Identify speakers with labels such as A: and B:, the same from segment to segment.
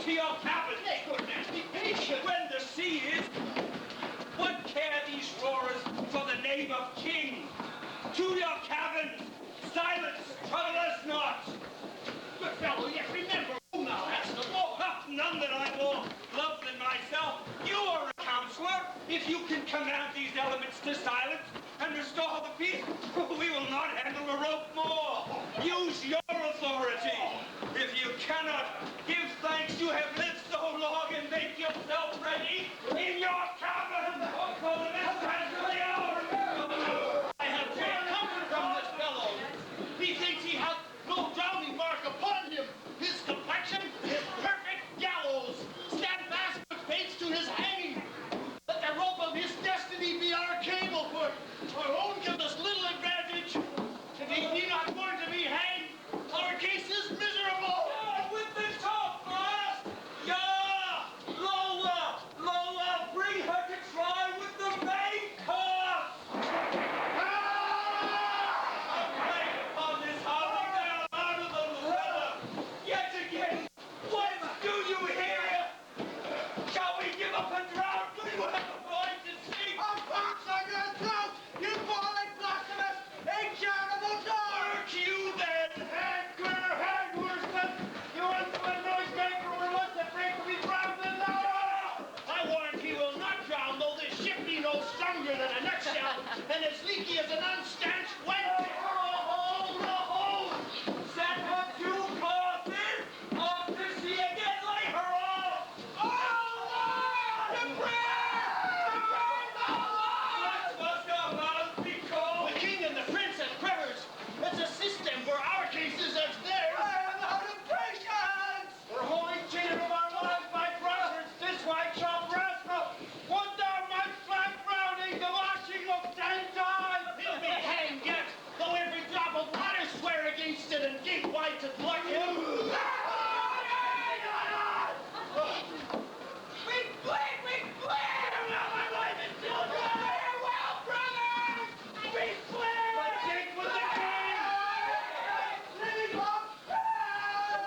A: to your cabins.
B: Nay, good man, be patient.
A: When the sea is, what care these roarers for the name of king? To your cabins, silence, trouble us not.
B: Good fellow, yet remember, who now has the law?
A: None that I more love than myself. You are a counselor. If you can command these elements to silence and restore the peace, we will not handle a rope more. Use your authority. If you cannot, give thanks you have lived so long and make yourself ready in your cabin for the next half of the hour.
B: I have great comfort from this fellow. He thinks he hath no drowning mark upon him. His complexion is perfect gallows. Stand fast with fates to his hanging. Let the rope of his destiny be our cable foot. Our own gives us little advantage. If he be not born to be hanged, our case is miserable.
A: Yeah, with the top, lass! Yeah! Lower! Lower! Bring her to try with the main course! Break upon this howling down out of the weather! Yet again, what do you hear? Shall we give up and drown? Do you have a voice to sing?
B: Of course I'm gonna drown! You falling blasphemous! Incurable dog!
A: Work you then!
B: Head clear, head worsted! You insolent noisemaker will let the break be drowned in now! I warrant he will not drown, though this ship be no stronger than a nutshell, and as leaky as an unstanched wench! Hold, hold!
A: Set her to courses! Off to sea again, lay her off!
B: The
A: What must our mouths be called?
B: The king and the prince as prayers. It's a system for our cases as theirs. I am out of patience. We're wholly cheated of our lives by brothers, this white shop rascal. Would thou might flat frowning, the washing of 10 times. He'll be hanged yet, though every drop of water swear against it and gig white to pluck him. We bleed! We bleed! Now my wife and children! Farewell, brothers! We bleed! But take with the king! Leave off!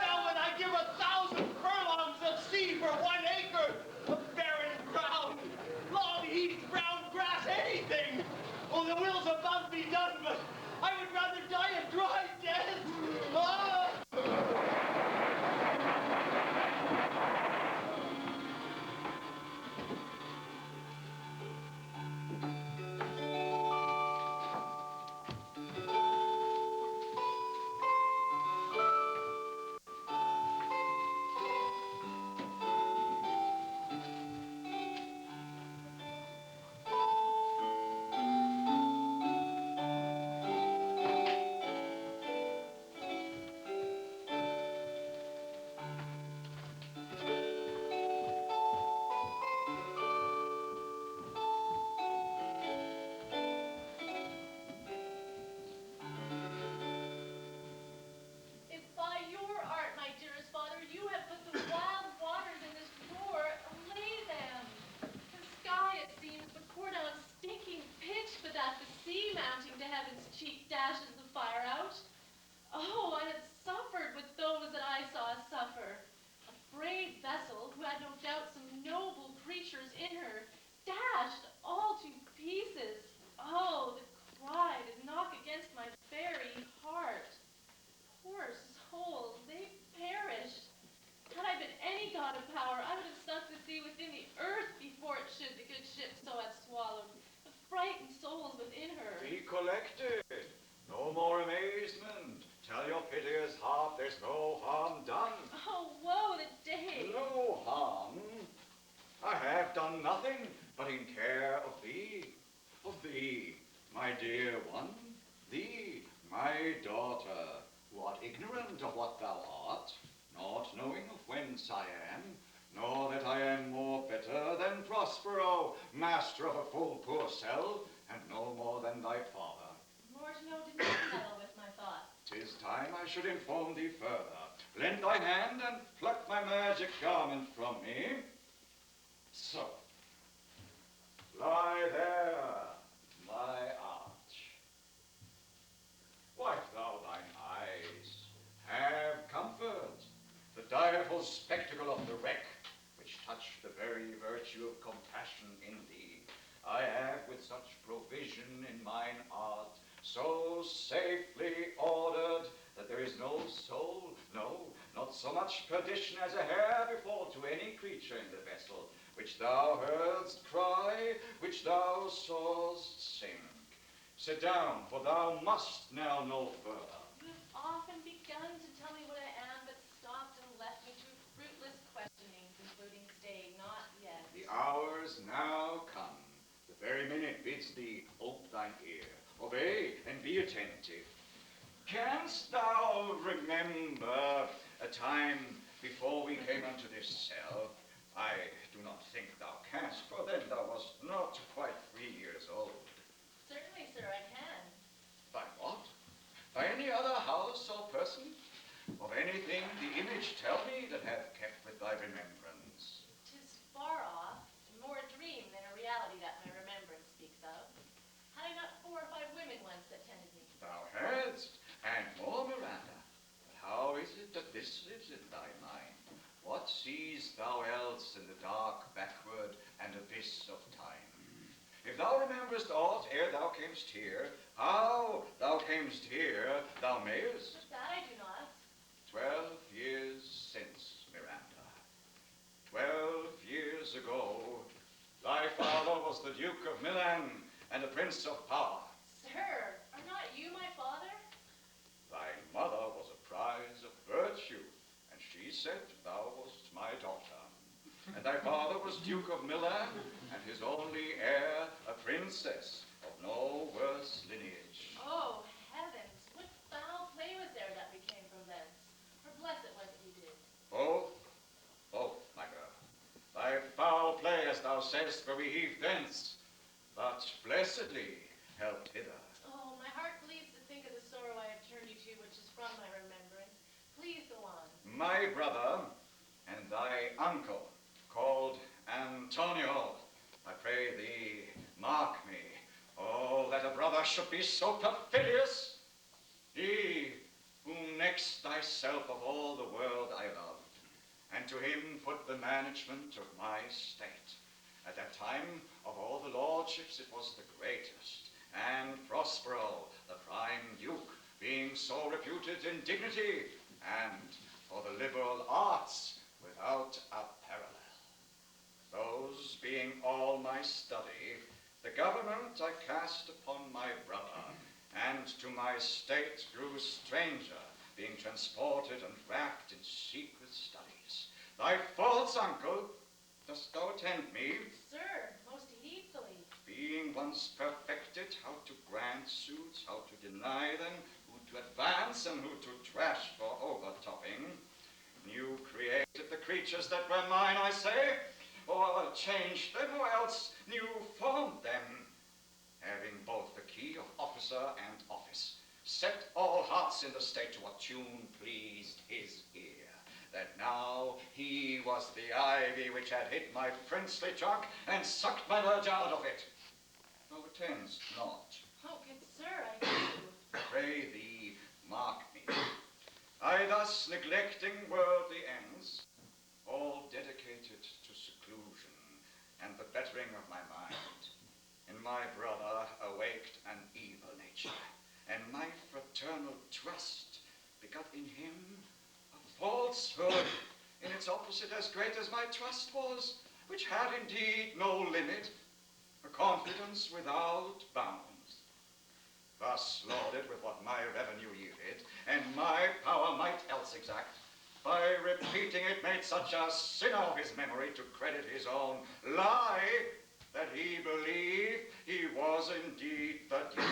B: Now when I give 1,000 furlongs of sea for 1 acre of barren ground, long heath, brown grass, anything! Oh, the will's above me done, but I would rather die a dry death! Ah!
C: If by your art, my dearest father, you have put the wild waters in this roar, allay them. The sky, it seems, but pour down stinking pitch, but that the sea mounting to heaven's cheek dashes the fire out. Oh, I had suffered with those that I saw suffer. A brave vessel, who had no doubt some noble creatures in her, dashed all to pieces. Oh, the cry did knock against my very heart. Poor souls, they perished. Had I been any god of power, I would have sunk the sea within the earth before it should the good ship so have swallowed the frightened souls within her.
D: Be collected. No more amazement. Tell your piteous heart there's no harm done.
C: Oh, woe the day!
D: No harm. I have done nothing but in care of thee, my dear one, thee, my daughter, who art ignorant of what thou art, not knowing of whence I am, nor that I am more better than Prospero, master of a full poor cell, and no more than thy father.
C: More to know did not meddle with my thoughts.
D: 'Tis time I should inform thee further. Lend thy hand and pluck my magic garment from me. So, lie there, my arch. Wipe thou thine eyes. Have comfort. The direful spectacle of the wreck very virtue of compassion in thee, I have with such provision in mine art so safely ordered that there is no soul, no, not so much perdition as a hair befall to any creature in the vessel, which thou heardst cry, which thou sawest sink. Sit down, for thou must now know further.
C: You have often begun to tell me what I am, but stopped and left me to fruitless questionings, including stay, not yet.
D: The hour's now come. The very minute bids thee ope thine ear. Obey and be attentive. Canst thou remember a time before we came unto this cell? I do not think thou canst, for then thou wast not quite 3 years old.
C: Certainly, sir, I can.
D: By what? By any other house or person? Of anything the image tell me that hath kept with thy remembrance?
C: 'Tis far off, and more a dream than a reality that my remembrance speaks of. Had I not 4 or 5 women once that tended me?
D: Thou hadst, and more, Miranda. But how is it that this lives in thy mind? What seest thou else in the dark backward and abyss of time? If thou rememberest aught ere thou camest here, how thou camest here, thou mayest.
C: But that I do not.
D: 12 years since, Miranda. 12 years ago, thy father was the Duke of Milan and the Prince of Power.
C: Sir, are not you my father?
D: Thy mother was a prize of virtue, and she said thou wast my daughter. And thy father was Duke of Milan, and his only heir a princess of no worse lineage.
C: Oh, heavens, what foul play was there that we came from thence? For blessed was it you did.
D: Both, my girl. Thy foul play, as thou sayest, were we heaved thence, but blessedly helped hither.
C: Oh, my heart bleeds to think of the sorrow I have turned you to, which is from my remembrance. Please go on.
D: My brother and thy uncle, called Antonio, I pray thee, mark me. Oh, that a brother should be so perfidious. He, whom next thyself of all the world I loved, and to him put the management of my state. At that time, of all the lordships, it was the greatest, and Prospero, the prime duke, being so reputed in dignity, and for the liberal arts without a parallel. Those being all my study, the government I cast upon my brother, and to my state grew stranger, being transported and wrapped in secret studies. Thy false uncle, dost thou attend me?
C: Sir, most heedfully.
D: Being once perfected how to grant suits, how to deny them, who to advance and who to trash for overtopping, you created the creatures that were mine, I say, or changed them, or else new formed them, having both the key of officer and office, set all hearts in the state to what tune pleased his ear, that now he was the ivy which had hit my princely trunk and sucked my virgin out of it. Thou attendst not.
C: Oh, good sir, I do.
D: Pray thee, mark me. I thus neglecting worldly ends, all dedicated to seclusion and the bettering of my mind, in my brother awaked an evil nature, and my fraternal trust begot in him a falsehood in its opposite as great as my trust was, which had indeed no limit, a confidence without bounds. Thus lauded with what my revenue yielded, and my power might else exact, by repeating it made such a sin of his memory to credit his own lie, that he believed he was indeed the Duke,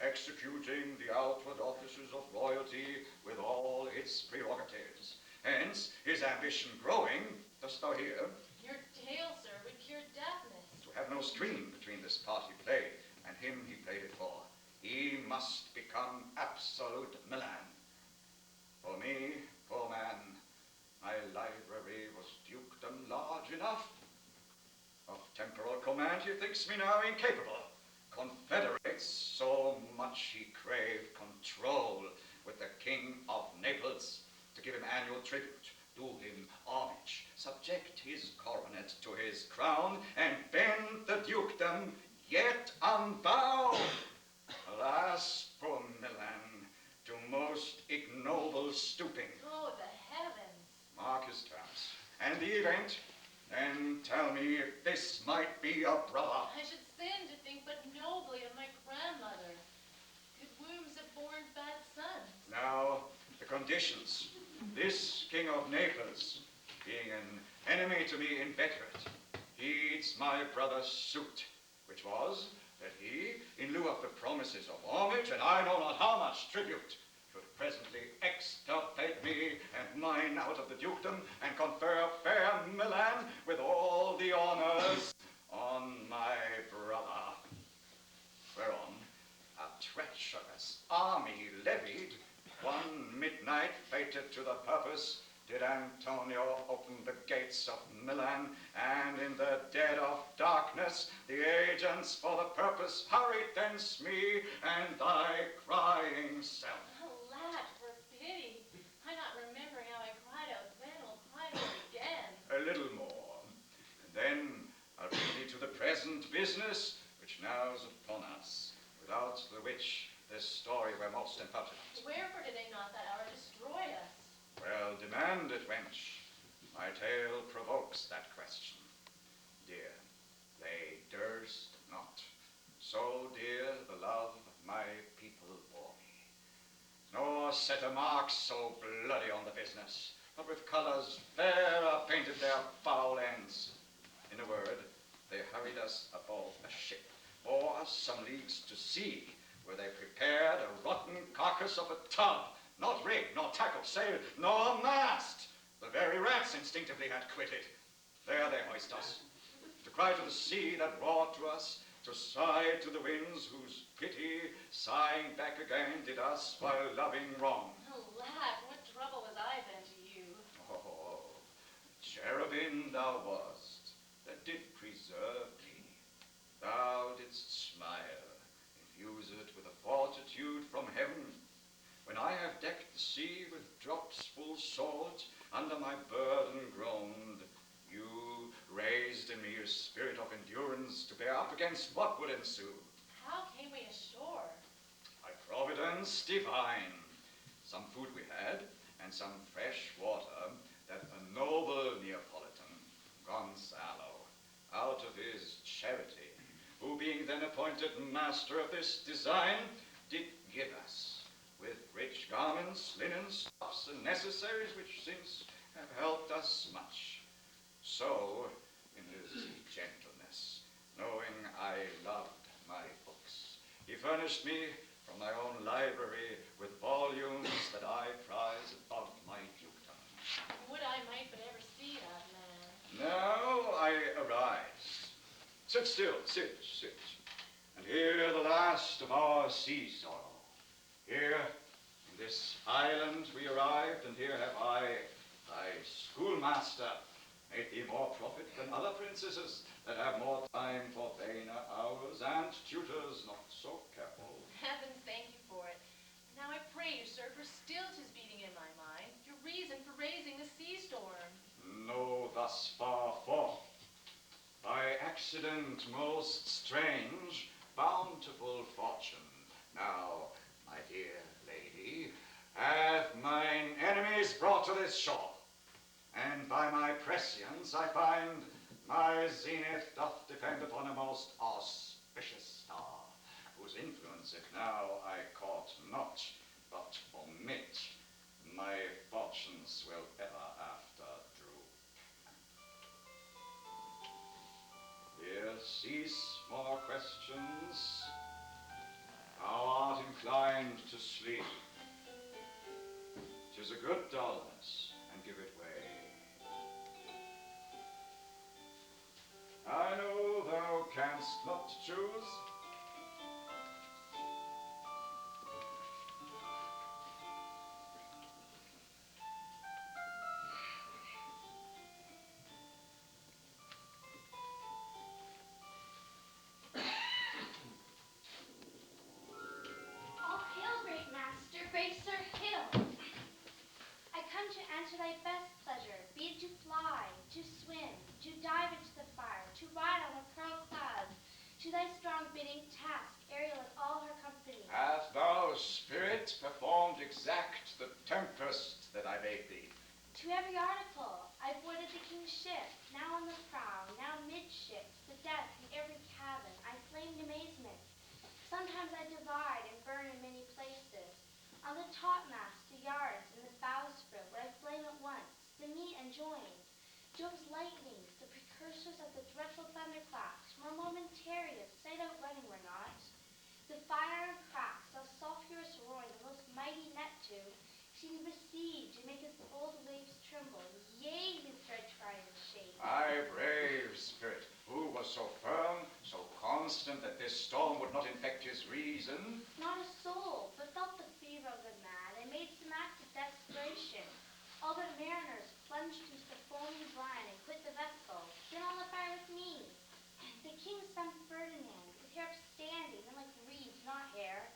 D: executing the outward offices of royalty with all its prerogatives. Hence, his ambition growing, dost thou hear?
C: Your tale, sir, would cure deafness.
D: To have no stream between this part he played and him he played it for. He must become absolute Milan. For me, poor man, my library was dukedom large enough. Of temporal command he thinks me now incapable. Confederates, so much he craved control with the King of Naples, to give him annual tribute, do him homage, subject his coronet to his crown, and bend the dukedom yet unbowed. Alas, poor Milan, to most ignoble stooping.
C: Oh, the heavens.
D: Mark his terms. And the event, then tell me if this might be a brother.
C: I should sin to think but nobly of my grandmother. Good wombs have borne bad sons.
D: Now, the conditions. This king of Naples, being an enemy to me inveterate, heeds my brother's suit, which was that he, in lieu of the promises of homage, and I know not how much tribute, should presently extirpate me and mine out of the dukedom, and confer fair Milan with all the honors on my brother. Whereon a treacherous army levied, one midnight fated to the purpose, did Antonio open the gates of Milan, and in the dead of darkness the agents for the purpose hurried thence me and thy crying self.
C: Alack, for pity. I not remembering how I cried out then will cry out again.
D: A little more, and then I'll bring thee to the present business which now is upon us, without the which this story were most impertinent.
C: Wherefore did they not that hour destroy us?
D: Well, demand it, wench. My tale provokes that question. Dear, they durst not. So dear the love my people bore me. Nor set a mark so bloody on the business, but with colours fairer painted their foul ends. In a word, they hurried us aboard a ship, bore us some leagues to sea, where they prepared a rotten carcass of a tub, not rig, nor tackle, sail, nor mast. The very rats instinctively had quitted. There they hoist us, to cry to the sea that roared to us, to sigh to the winds whose pity, sighing back again, did us while loving wrong.
C: Alack, what trouble was I then to you?
D: Oh, cherubim thou wast, that did preserve thee. Thou didst smile, infuse it with a fortitude from heaven. When I have decked the sea with drops full salt, under my burden groaned, you raised in me a spirit of endurance to bear up against what would ensue.
C: How came we ashore?
D: By providence divine, some food we had, and some fresh water, that a noble Neapolitan, Gonzalo, out of his charity, who being then appointed master of this design, did give us, with rich garments, linen, stuffs, and necessaries, which since have helped us much. So, in his gentleness, knowing I loved my books, he furnished me from my own library with volumes that I prize above my dukedom.
C: Would I might but ever see that man.
D: Now I arise. Sit still, sit. And here the last of our sea sorrow. Here, in this island we arrived, and here have I, thy schoolmaster, made thee more profit than other princesses that have more time for vainer hours, and tutors not so careful.
C: Heavens thank you for it. Now I pray you, sir, for still 'tis beating in my mind, your reason for raising the sea storm.
D: No, thus far forth. By accident most strange, bountiful fortune, now, my dear lady, hath mine enemies brought to this shore, and by my prescience I find my zenith doth depend upon a most auspicious star, whose influence if now I caught not, but omit, my fortunes will ever after droop. Here cease more questions. Thou art inclined to sleep. 'Tis a good dullness, and give it way. I know thou canst not choose.
E: All hail, great master, great Sir Hill. I come to answer thy best pleasure unremitting task, Ariel and all her company.
D: Hast thou, spirit, performed exact the tempest that I bade thee?
E: To every article, I boarded the king's ship, now on the prow, now midships, the deck in every cabin. I flamed amazement. Sometimes I divide and burn in many places. On the topmast, the yards, and the bowsprit, would I flame at once, the meet and join. Jove's lightnings, the precursors of the dreadful thunderclaps, more momentary, of sight outrunning were not. The fire and cracks, of sulphurous roaring, the most mighty Neptune, seemed besieged and make his bold waves tremble. Yea, his dread trident shake.
D: Aye, brave spirit, who was so firm, so constant that this storm would not infect his reason?
E: Not a soul, but felt the fever of the mad, and made some act of desperation. All the mariners plunged into the foaming brine and quit the vessel, then all afire with me. The king's son Ferdinand, with hair upstanding, and like reeds, not hair,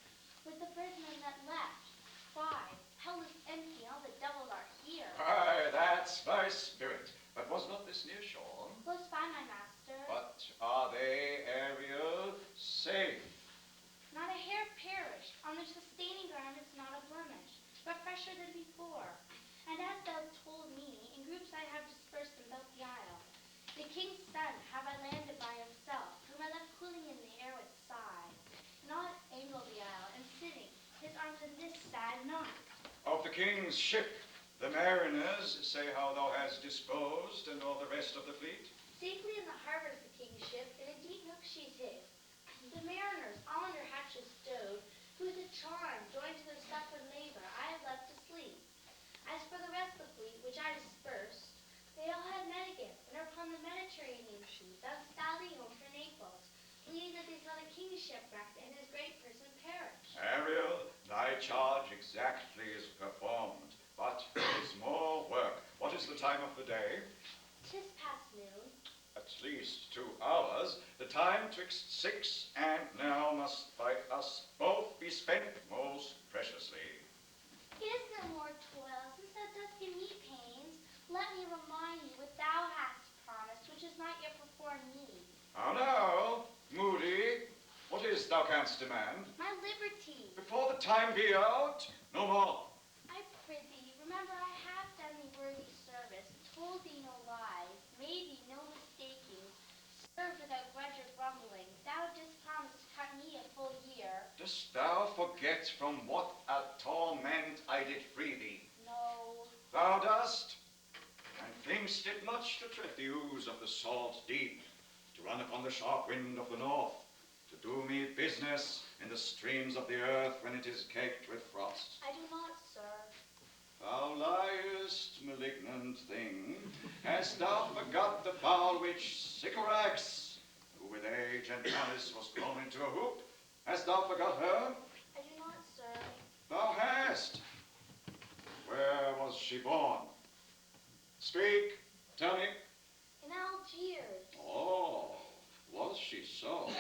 E: with the prisoners that left. Why, hell is empty, and all the devils are here.
D: Aye, that's my spirit. But was not this near shore?
E: Close by, my master.
D: But are they, Ariel, safe?
E: Not a hair perished, on their sustaining garments not a blemish, but fresher than before. And as thou told me, in groups I have dispersed them about the isle. The king's son have I landed by himself, whom I left cooling in the air with sigh. Not angle the isle, and sitting, his arms in this sad knot.
D: Of the king's ship, the mariners say how thou hast disposed, and all the rest of the fleet?
E: Safely in the harbor of the king's ship, in a deep nook she's hid. The mariners, all under hatches stowed, who with a charm, joined to their suffered labor, I have left to sleep. As for the rest of the fleet, which I dispersed, they all had met again, and are upon the Mediterranean Sea, thus sally home for Naples, believing that they saw the king's shipwrecked and his great person perish.
D: Ariel, thy charge exactly is performed, but there is more work. What is the time of the day?
E: 'Tis past noon.
D: At least 2 hours. The time twixt 6 and now must by us both be spent most preciously.
E: Is no more toil, since thou dost give me pains. Let me remind thee what thou hast promised, which is not yet before me.
D: How now, Moody, what is thou canst demand?
E: My liberty.
D: Before the time be out, no more.
E: I prithee, remember I have done thee worthy service, told thee no lies, made thee no mistakings, served without grudge or grumbling. Thou didst promise to cut me a full year.
D: Dost thou forget from what a torment I did free thee?
E: No.
D: Thou dost, and think'st it much to tread the ooze of the salt deep, to run upon the sharp wind of the north, to do me business in the streams of the earth when it is caked with frost.
E: I do not, sir.
D: Thou liest, malignant thing. Hast thou forgot the foul witch Sycorax, who with age and malice was thrown into a hoop? Hast thou forgot her?
E: I do not, sir.
D: Thou hast. Where was she born? Speak, tell me.
E: In Algiers.
D: Oh, was she so?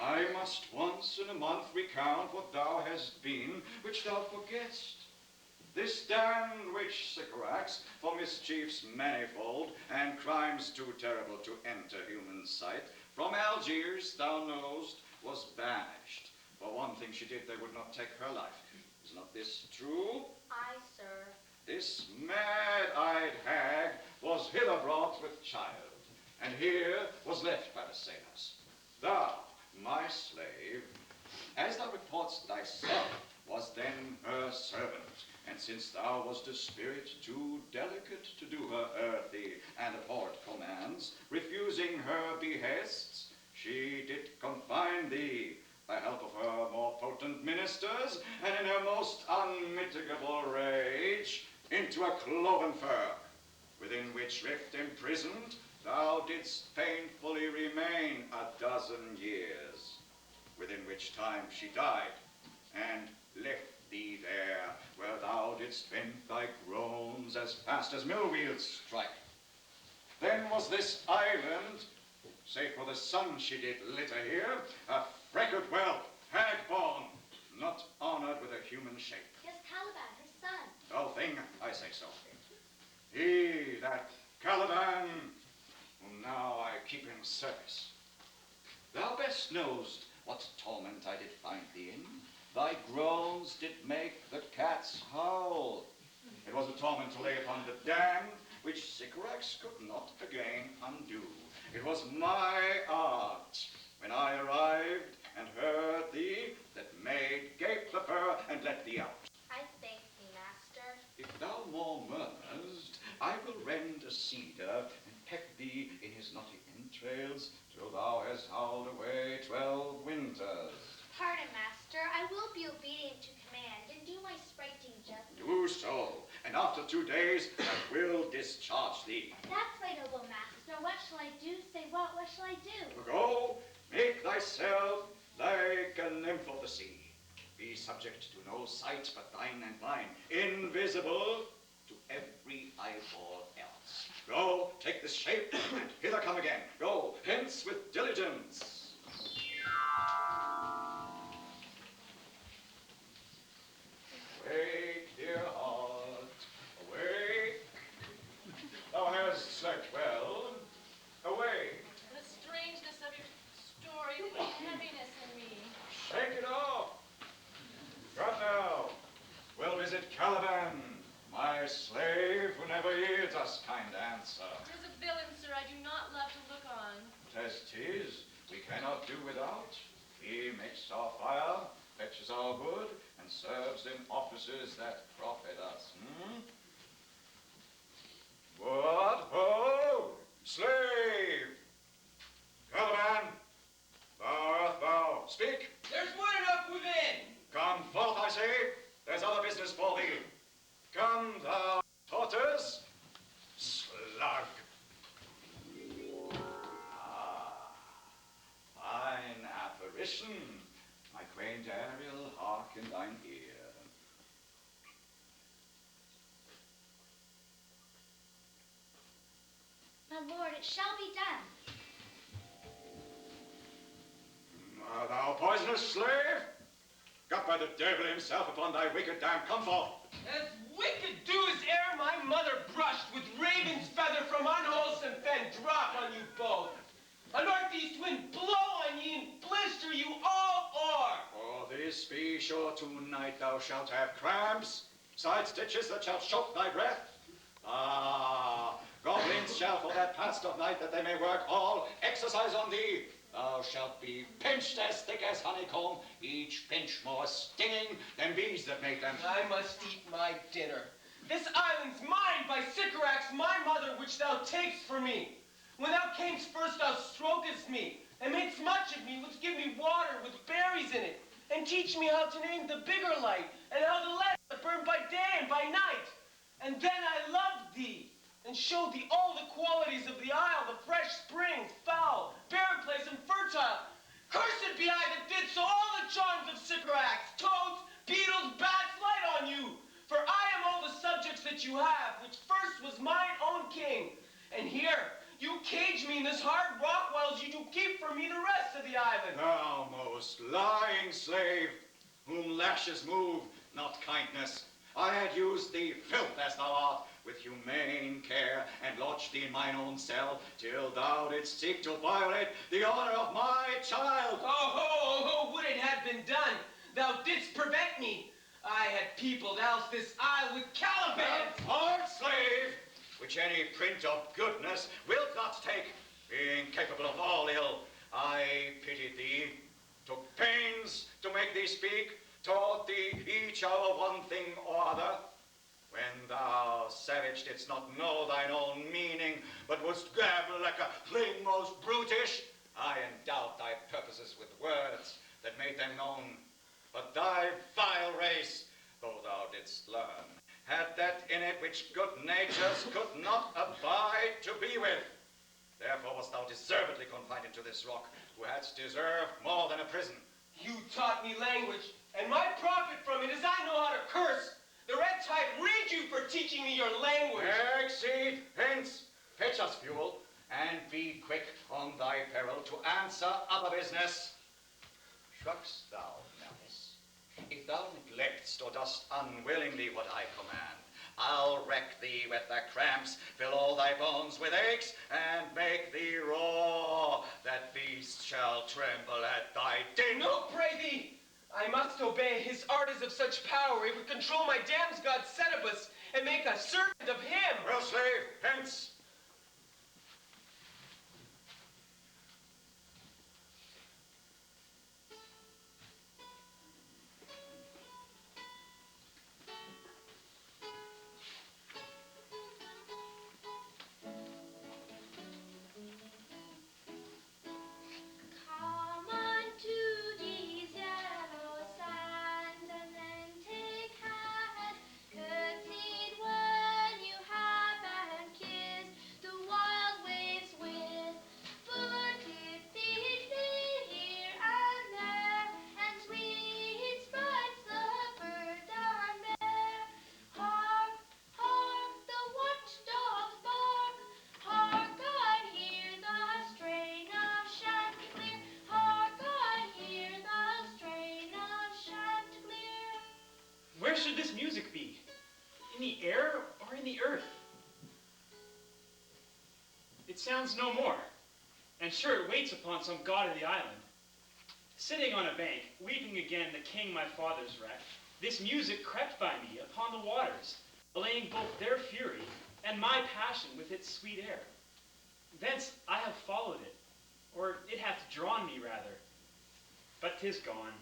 D: I must once in a month recount what thou hast been, which thou forgett'st. This damned witch Sycorax, for mischiefs manifold, and crimes too terrible to enter human sight, from Algiers, thou knowest, was banished. For one thing she did, they would not take her life. Is not this true?
E: Aye, sir.
D: This mad-eyed hag was hither brought with child, and here was left by the sailors. Thou, my slave, as thou reportst thyself, was then her servant, and since thou wast a spirit too delicate to do her earthly and abhorred commands, refusing her behests, she did confine thee, by help of her more potent ministers, and in her most unmitigable rage, into a cloven fir, within which rift imprisoned, thou didst painfully remain 12 years, within which time she died, and left thee there, where thou didst vent thy groans as fast as mill wheels strike. Then was this island, save for the sun she did litter here, a freckled whelp, hag-born, not honored with a human shape.
E: Yes, Caliban, her son.
D: Thou thing, I say so. He, that Caliban, whom now I keep in service. Thou best knowest what torment I did find thee in. Thy groans did make the cats howl. It was a torment to lay upon the damned, which Sycorax could not again undo. It was my art, when I arrived and heard thee, that made gape the fur and let thee out.
E: I thank thee, master.
D: If thou more murmurest, I will rend a cedar and peck thee in his knotty entrails till thou hast howled away 12 winters.
E: Pardon, master. I will be obedient to command and do my spriting justice.
D: Do so, and after 2 days I will discharge thee.
E: That's my noble master. What shall I do? Say what shall I do?
D: Go, make thyself like a nymph of the sea. Be subject to no sight but thine and mine, invisible to every eyeball else. Go, take this shape, and hither come again. Go, hence with diligence. Awake, dear heart, awake. Thou hast slept well. Awake.
C: The strangeness of your story, the heaviness in me.
D: Shake it off. Come now. We'll visit Caliban, my slave who never yields us kind answer.
C: Tis a villain, sir, I do not love to look on.
D: As 'tis, we cannot do without. He makes our fire, fetches our wood, and serves in offices that profit us. What ho! Slave! Caliban! Thou art thou. Speak!
B: There's wood enough within.
D: Come forth, I say. There's other business for thee. Come, thou tortoise. Slug. Ah, fine apparition. My quaint Ariel, hark in thine ear.
E: My lord, it shall be done.
D: Art thou poisonous slave? Got by the devil himself upon thy wicked dam, come forth.
B: As wicked do as ere my mother brushed with raven's feather from unwholesome fen drop on you both. A northeast wind blow on ye and blister you all o'er.
D: For this be sure tonight thou shalt have cramps, side stitches that shall choke thy breath. Ah, goblins shall for that past of night that they may work all exercise on thee. Thou shalt be pinched as thick as honeycomb, each pinch more stinging than bees that make them.
B: I must eat my dinner. This island's mine by Sycorax, my mother, which thou takest for me. When thou camest first, thou strokest me, and madest much of me, wouldst give me water with berries in it, and teach me how to name the bigger light, and how the less that burn by day and by night. And then I loved thee, and showed thee all the qualities of the isle, the fresh springs, foul, barren place, and fertile. Cursed be I that did so all the charms of Sycorax, toads, beetles, bats, light on you. For I am all the subjects that you have, which first was mine own king. And here, you cage me in this hard rock, whiles you do keep for me the rest of the island.
D: Thou most lying slave, whom lashes move, not kindness. I had used thee, filth as thou art, with humane care, and lodged thee in mine own cell, till thou didst seek to violate the honor of my child.
B: Oh, would it had been done. Thou didst prevent me. I had peopled else this isle with Caliban.
D: Hard slave, which any print of goodness wilt not take, being capable of all ill. I pitied thee, took pains to make thee speak, taught thee each hour one thing or other. When thou, savage, didst not know thine own meaning, but wouldst gabble like a thing most brutish, I endowed thy purposes with words that made them known. But thy vile race, though thou didst learn, had that in it which good natures could not abide to be with. Therefore wast thou deservedly confined into this rock, who hadst deserved more than a prison.
B: You taught me language, and my profit from it is I know how to curse. The red tide read you for teaching me your language.
D: Exceed, hence, fetch us fuel, and be quick on thy peril to answer other business. Shrugg'st thou, Malice? If thou neglect'st or dost unwillingly what I command, I'll wreck thee with the cramps, fill all thy bones with aches, and make thee roar, that beasts
F: shall tremble at thy din.
G: No, pray thee! I must obey. His art is of such power, it would control my damned god Setibus and make a servant of him.
D: Well, slave, hence.
E: Come unto these yellow sands and then take hand. Concede when you have and kiss the wild waves with. Footed feet here and there, and sweet sprites the birds are there. Hark, hark, the watchdogs bark. Hark, I hear the strain of Chanticleer. Hark, I hear the strain of Chanticleer.
H: Where should this music be? In the air or in the earth? It sounds no more, and sure it waits upon some god of the island. Sitting on a bank, weeping again the king my father's wrecked, this music crept by me upon the waters, allaying both their fury and my passion with its sweet air. Thence I have followed it, or it hath drawn me rather, but 'tis gone.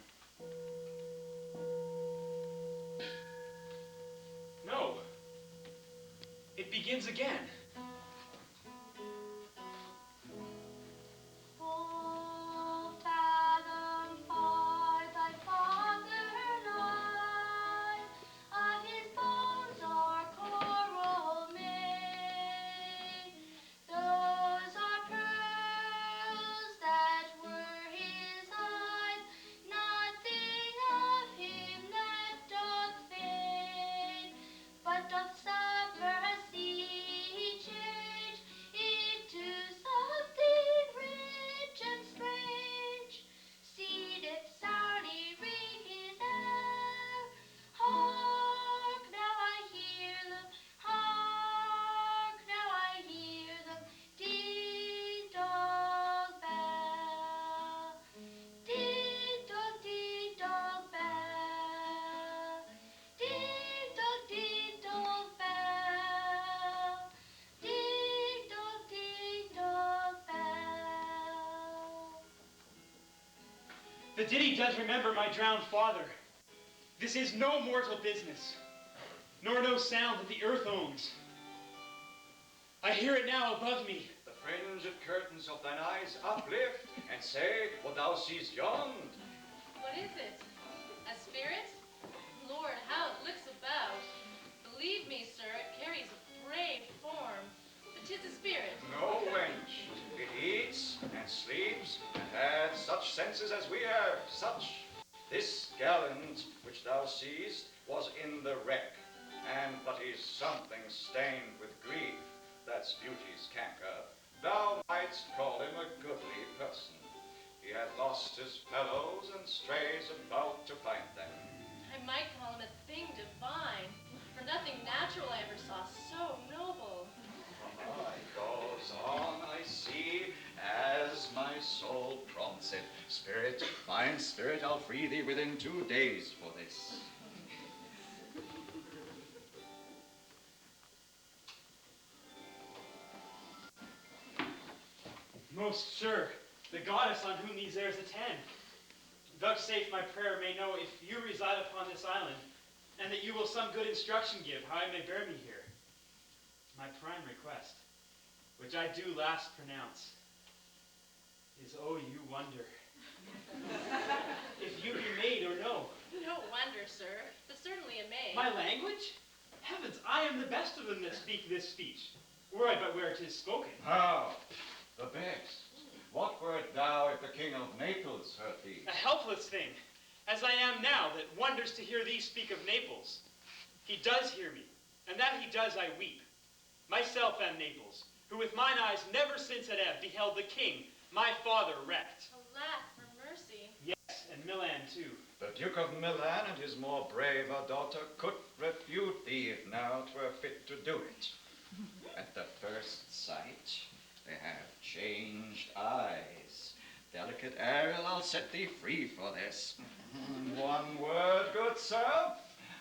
H: No, it begins again.
E: Full fathom far thy father lies, of his bones are coral made. Those are pearls that were his eyes, nothing of him that doth fade, but doth suffer sea change into something rich and strange. Seedeth soundly ring his air. Hark, now I hear them. Hark, now I hear them. Ding-dong bell. Ding-dong, ding-dong bell. Ding-dong, ding-dong bell. Ding-dong, ding-dong bell.
H: The ditty does remember my drowned father. This is no mortal business, nor no sound that the earth owns. I hear it now above me.
D: The fringed curtains of thine eyes uplift, and say what thou seest yond.
C: What is it? A spirit? Lord, how it looks about. Believe me, sir, it carries a brave form, but 'tis a spirit.
D: No, wench. It eats and sleeps and hath such senses as we have, such. This gallant which thou seest was in the wreck, and but is something stained with grief, that's beauty's canker. Thou mightst call him a goodly person. He hath lost his fellows and strays about to find them.
C: I might call him a thing divine, for nothing natural I ever saw so noble.
D: Goes on, I see, as my soul prompts it. Spirit, fine spirit, I'll free thee within 2 days for this.
H: Most sure, the goddess on whom these airs attend. Vouchsafe my prayer may know if you reside upon this island, and that you will some good instruction give how I may bear me here. My prime request, which I do last pronounce, is oh you wonder, if you be maid or no.
C: No wonder, sir, but certainly a maid.
H: My language? Heavens, I am the best of them that speak this speech, were I but where 'tis spoken.
D: How? The best. What wert thou if the king of Naples heard thee?
H: A helpless thing, as I am now, that wonders to hear thee speak of Naples. He does hear me, and that he does I weep. Myself am Naples, who with mine eyes never since at ebb beheld the king, my father, wrecked.
C: Alas, for mercy.
H: Yes, and Milan too.
D: The Duke of Milan and his more braver daughter could refute thee if now 'twere fit to do it. At the first sight, they have changed eyes, delicate delicate Ariel, I'll set thee free for this. One word, good sir.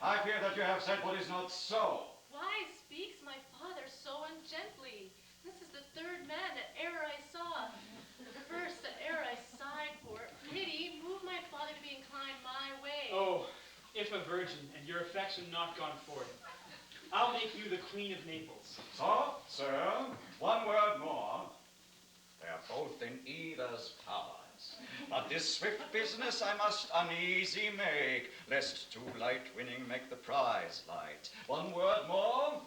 D: I fear that you have said what is not so.
C: Why speaks my father so ungently? This is the third man that e'er I saw. The first that e'er I sighed for. Pity, move my father to be inclined my way.
H: Oh, if a virgin and your affection not gone forth, I'll make you the Queen of Naples.
D: So, sir, one word more. They are both in either's powers. But this swift business I must uneasy make, lest too light winning make the prize light. One word more.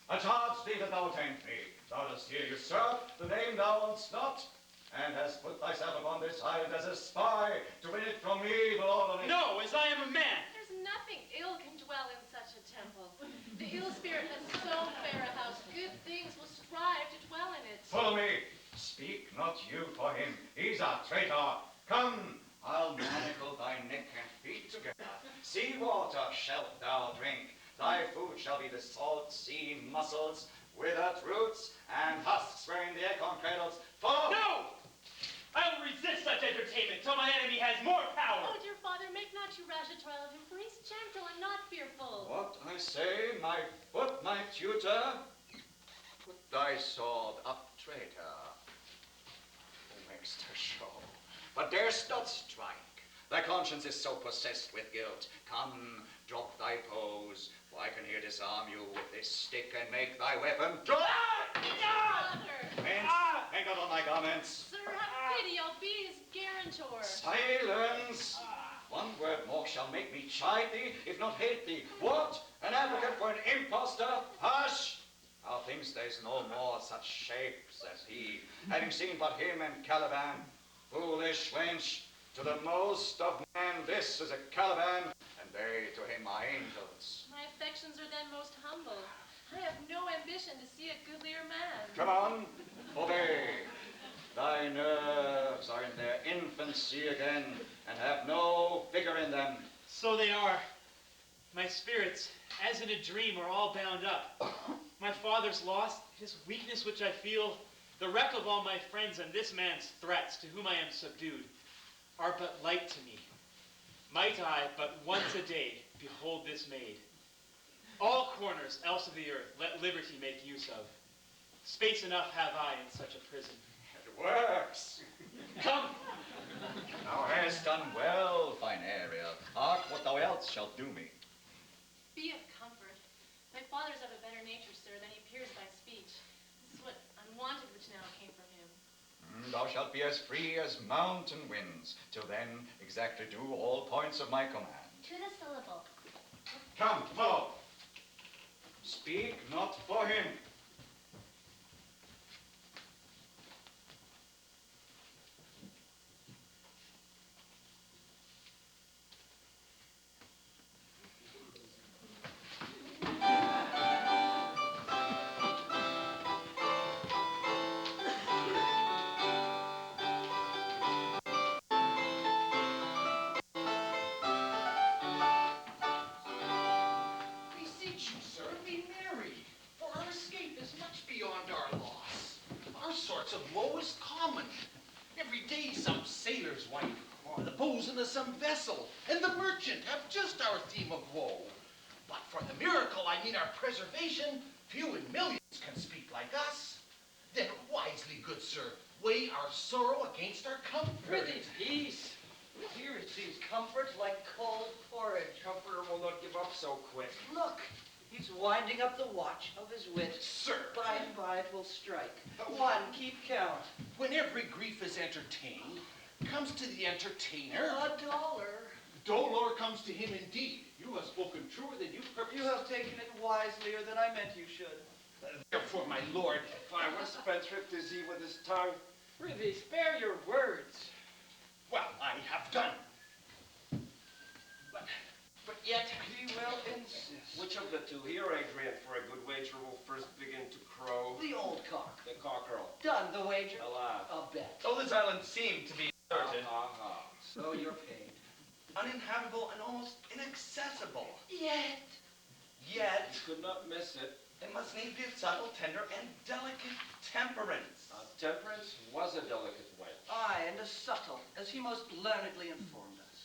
D: I charge thee that thou taint me. Thou dost here usurp the name thou want'st not, and hast put thyself upon this island as a spy to win it from me, the Lord of it.
H: No, as I am a man.
C: There's nothing ill can dwell in such a temple. The ill spirit has so fair a house, good things will strive to dwell in it.
D: Follow me. Speak not you for him. He's a traitor. Come, I'll manacle thy neck and feet together. Sea water shalt thou drink. Thy food shall be the salt sea mussels, withered roots, and husks wherein the acorn cradles. Follow!
H: No! I will resist such entertainment till my enemy has more power.
C: Oh, dear father, make not too rash a trial of him, for he's gentle and not fearful.
D: What I say, my foot, my tutor? Put thy sword up, traitor. Who makes a show, but darest not strike. Thy conscience is so possessed with guilt. Come, drop thy pose, for I can here disarm you with this stick and make thy weapon drop.
C: Father!
D: Hang out on thy garments.
C: Sir, have pity, I'll be his guarantor.
D: Silence! One word more shall make me chide thee, if not hate thee. What? An advocate for an impostor? Hush! How thinks there's no more such shapes as he, having seen but him and Caliban. Foolish wench, to the most of man this is a Caliban, and they to him are angels.
C: My affections are then most humble. I have no ambition to see a goodlier man.
D: Come on, obey. Thy nerves are in their infancy again, and have no vigor in them.
H: So they are. My spirits, as in a dream, are all bound up. My father's loss, his weakness which I feel, the wreck of all my friends, and this man's threats, to whom I am subdued, are but light to me. Might I but once a day behold this maid. All corners else of the earth let liberty make use of. Space enough have I in such a prison.
D: It works. Come. Thou hast done well, fine Ariel. Hark what thou else shalt do me.
C: Be of comfort. My father's of a better nature, sir, than he appears by speech. This is what unwanted which now came from him.
D: Thou shalt be as free as mountain winds. Till then, exactly do all points of my command.
E: To the syllable.
D: Come, follow. Speak not for him.
I: Beseech you, sir, be merry, for our escape is much beyond our loss. Our sorts of woe is common. Every day some sailor's wife, or the bosun of some vessel, and the merchant have just our theme of woe. But for the miracle, I mean our preservation, few in millions can speak like us. Then wisely, good sir, weigh our sorrow against our comfort.
J: Prithee, peace. Here it seems comfort like cold porridge.
G: Comforter will not give up so quick.
J: Look, he's winding up the watch of his wit.
I: Sir,
J: By and by it will strike. One, keep count.
I: when every grief is entertained, comes to the entertainer.
J: $1.
I: Dolor comes to him indeed. You have spoken truer than you purposed.
J: You have taken it wiselier than I meant you should.
I: Therefore, my lord,
G: If I were spendthrift is he with his tongue.
J: Prithee, spare your words.
I: well, I have done. But yet,
J: He will insist.
G: Which of the two here, Adrian, for a good wager will first begin to crow?
J: The old cock.
G: The cockerel.
J: Done the wager.
G: Alas.
J: A bet.
K: Though this island seemed to be deserted,
J: So you're paid.
K: uninhabitable and almost inaccessible,
J: Yet.
K: yet
G: You could not miss it.
K: it must needs be of subtle, tender, and delicate temperance.
G: Temperance was a delicate wench.
J: Aye, and a subtle. he most learnedly informed us.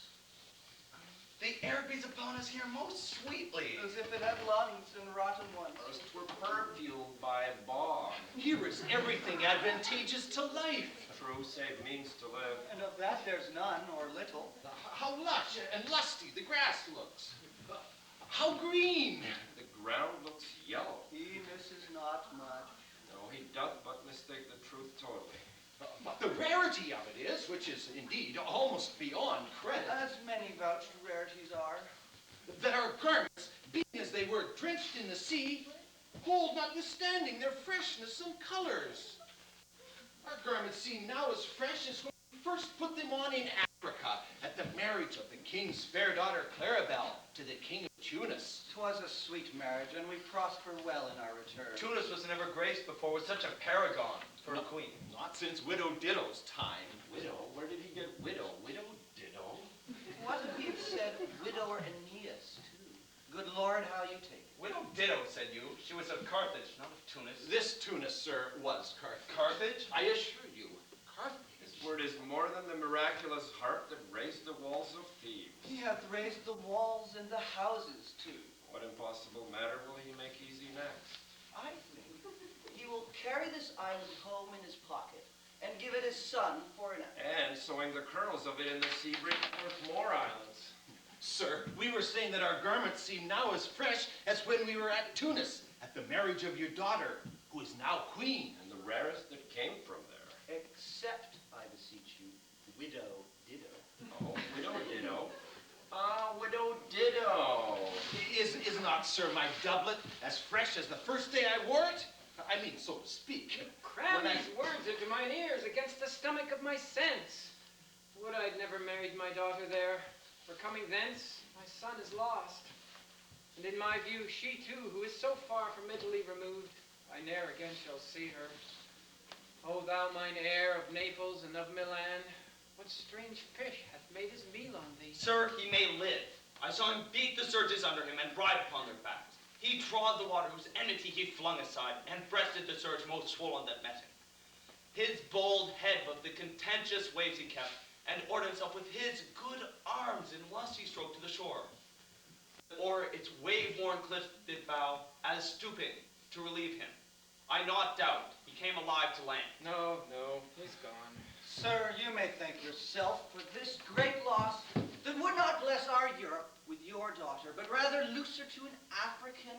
K: The air beats upon us here most sweetly.
J: As if it had lungs and rotten ones.
F: As 'twere perfumed by a bog.
I: Here is everything advantageous to life.
F: True, save means to live.
J: And of that there's none or little.
I: How lush and lusty the grass looks. How green.
F: The ground looks yellow.
J: He misses not much.
F: No, he doth but mistake the truth totally.
I: But the rarity of it is, which is indeed almost beyond credit,
J: As many vouched rarities are.
I: that our garments, being as they were drenched in the sea, hold notwithstanding their freshness and colors. Our garments seem now as fresh as when we first put them on in Africa at the marriage of the king's fair daughter Claribel to the king of Tunis.
J: 'Twas a sweet marriage, and we prosper well in our return.
K: Tunis was never graced before with such a paragon for a queen.
I: Not since Widow Ditto's time.
F: Widow? Where did he get widow? Widow Ditto?
J: What if he said widower Aeneas, too? Good Lord, how you take it.
K: Widow Ditto, said you. She was of Carthage, not of Tunis.
I: This Tunis, sir, was Carthage.
K: Carthage?
I: I assure you, Carthage.
F: His word is more than the miraculous heart that raised the walls of Thebes.
J: He hath raised the walls and the houses, too.
F: What impossible matter will he make easy next?
J: I think he will carry this island home in his pocket and give it his son for an...
F: And sowing the kernels of it in the sea bring forth more islands.
I: Sir, we were saying that our garments seem now as fresh as when we were at Tunis at the marriage of your daughter, who is now queen.
F: And the rarest that came from there.
J: Except, I beseech you, widow Ditto.
F: Oh, widow Ditto. Ah, widow Ditto.
I: Is not, sir, my doublet as fresh as the first day I wore it? I mean, so to speak.
G: Cram
I: When I-
G: these words into mine ears against the stomach of my sense. Would I'd never married my daughter there, for coming thence, my son is lost. And in my view, she too, who is so far from Italy removed, I ne'er again shall see her. O thou mine heir of Naples and of Milan, what strange fish hath made his meal on thee?
K: Sir, he may live. I saw him beat the surges under him and ride upon their backs. He trod the water whose enmity he flung aside, and breasted the surge most swollen that met him. His bold head but the contentious waves he kept, and oared himself with his good arms in lusty stroke to the shore. O'er its wave-worn cliffs did bow, as stooping to relieve him. I not doubt he came alive to land.
G: No, he's gone.
J: Sir, you may thank yourself for this great loss that would not bless our Europe with your daughter, but rather loose her to an African,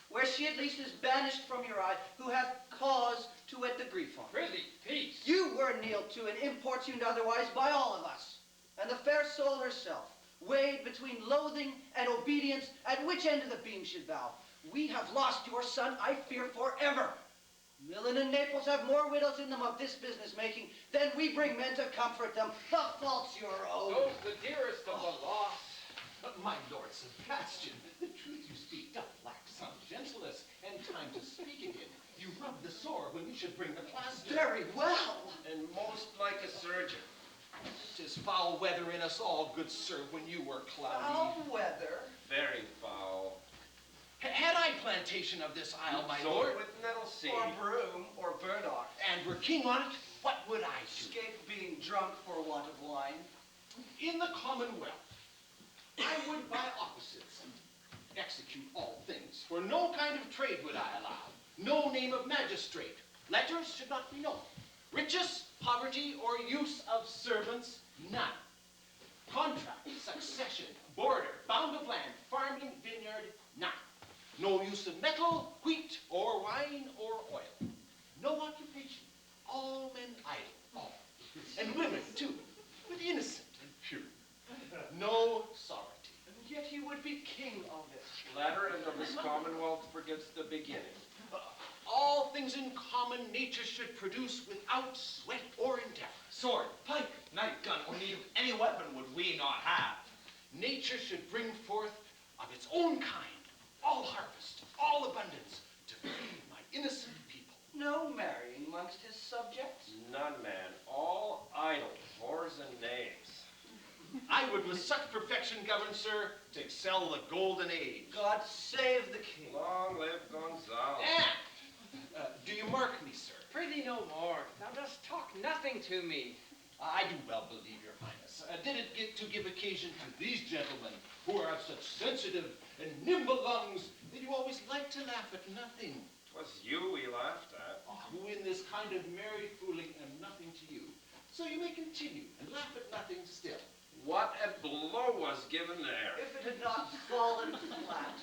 J: where she at least is banished from your eye, who hath cause to wet the grief on.
G: Prithee, peace.
J: You were kneeled to and importuned otherwise by all of us, and the fair soul herself, weighed between loathing and obedience, at which end of the beam should bow. We have lost your son, I fear, forever. Milan and Naples have more widows in them of this business making than we bring men to comfort them. The fault's your own.
G: Both the dearest of the lost.
I: My Lord Sebastian, the truth you speak doth lack some gentleness and time to speak again. You rub the sore when you should bring the plaster.
J: Very well.
F: And most like a surgeon.
I: 'Tis foul weather in us all, good sir, when you were cloudy.
J: Foul weather.
F: Very foul.
I: Had I plantation of this isle, my
F: Sow
I: lord,
F: it with nettle seed.
J: Or broom, or burdock.
I: and were king on it, what would I do?
J: Escape being drunk for want of wine.
I: In the commonwealth, I would by opposites execute all things, for no kind of trade would I allow, no name of magistrate. Letters should not be known. Riches, poverty, or use of servants, none. Contract, succession, border, bound of land, farming, vineyard, none. No use of metal, wheat, or wine, or oil. No occupation. All men idle, all. And women, too, but innocent and pure. No sorority.
J: And yet he would be king of it.
F: Latter end of this commonwealth forgets the beginning.
I: All things in common nature should produce without sweat or endeavor.
K: Sword, pike, knife, gun, or need of any weapon would we not have.
I: Nature should bring forth of its own kind all harvest, all abundance, to feed my innocent people.
J: No marrying amongst his subjects.
F: None, man. All idle, whores and knaves.
I: I would with such perfection govern, sir, to excel the golden age.
J: God save the king.
F: Long live Gonzalo.
I: And, do you mark me, sir?
G: Prithee no more. Thou dost talk nothing to me.
I: I do well believe your highness. chance did it get to give occasion to these gentlemen, who are of such sensitive and nimble lungs that you always like to laugh at nothing?
F: 'Twas you we laughed at.
I: Who in this kind of merry fooling am nothing to you. So you may continue and laugh at nothing still.
F: What a blow was given there.
J: If it had not fallen flat.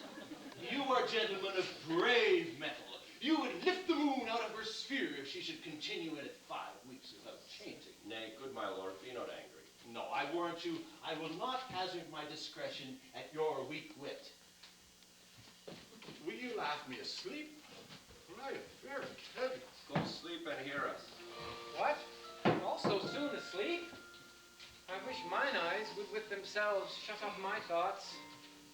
I: You are gentlemen of brave metal. You would lift the moon out of her sphere if she should continue in it 5 weeks without changing.
F: Nay, good my lord, be not angry.
I: No, I warrant you, I will not hazard my discretion at your weak wit. Will you laugh me asleep? For I am very heavy.
F: Go sleep and hear us.
G: What? All so soon asleep? I wish mine eyes would with themselves shut up my thoughts.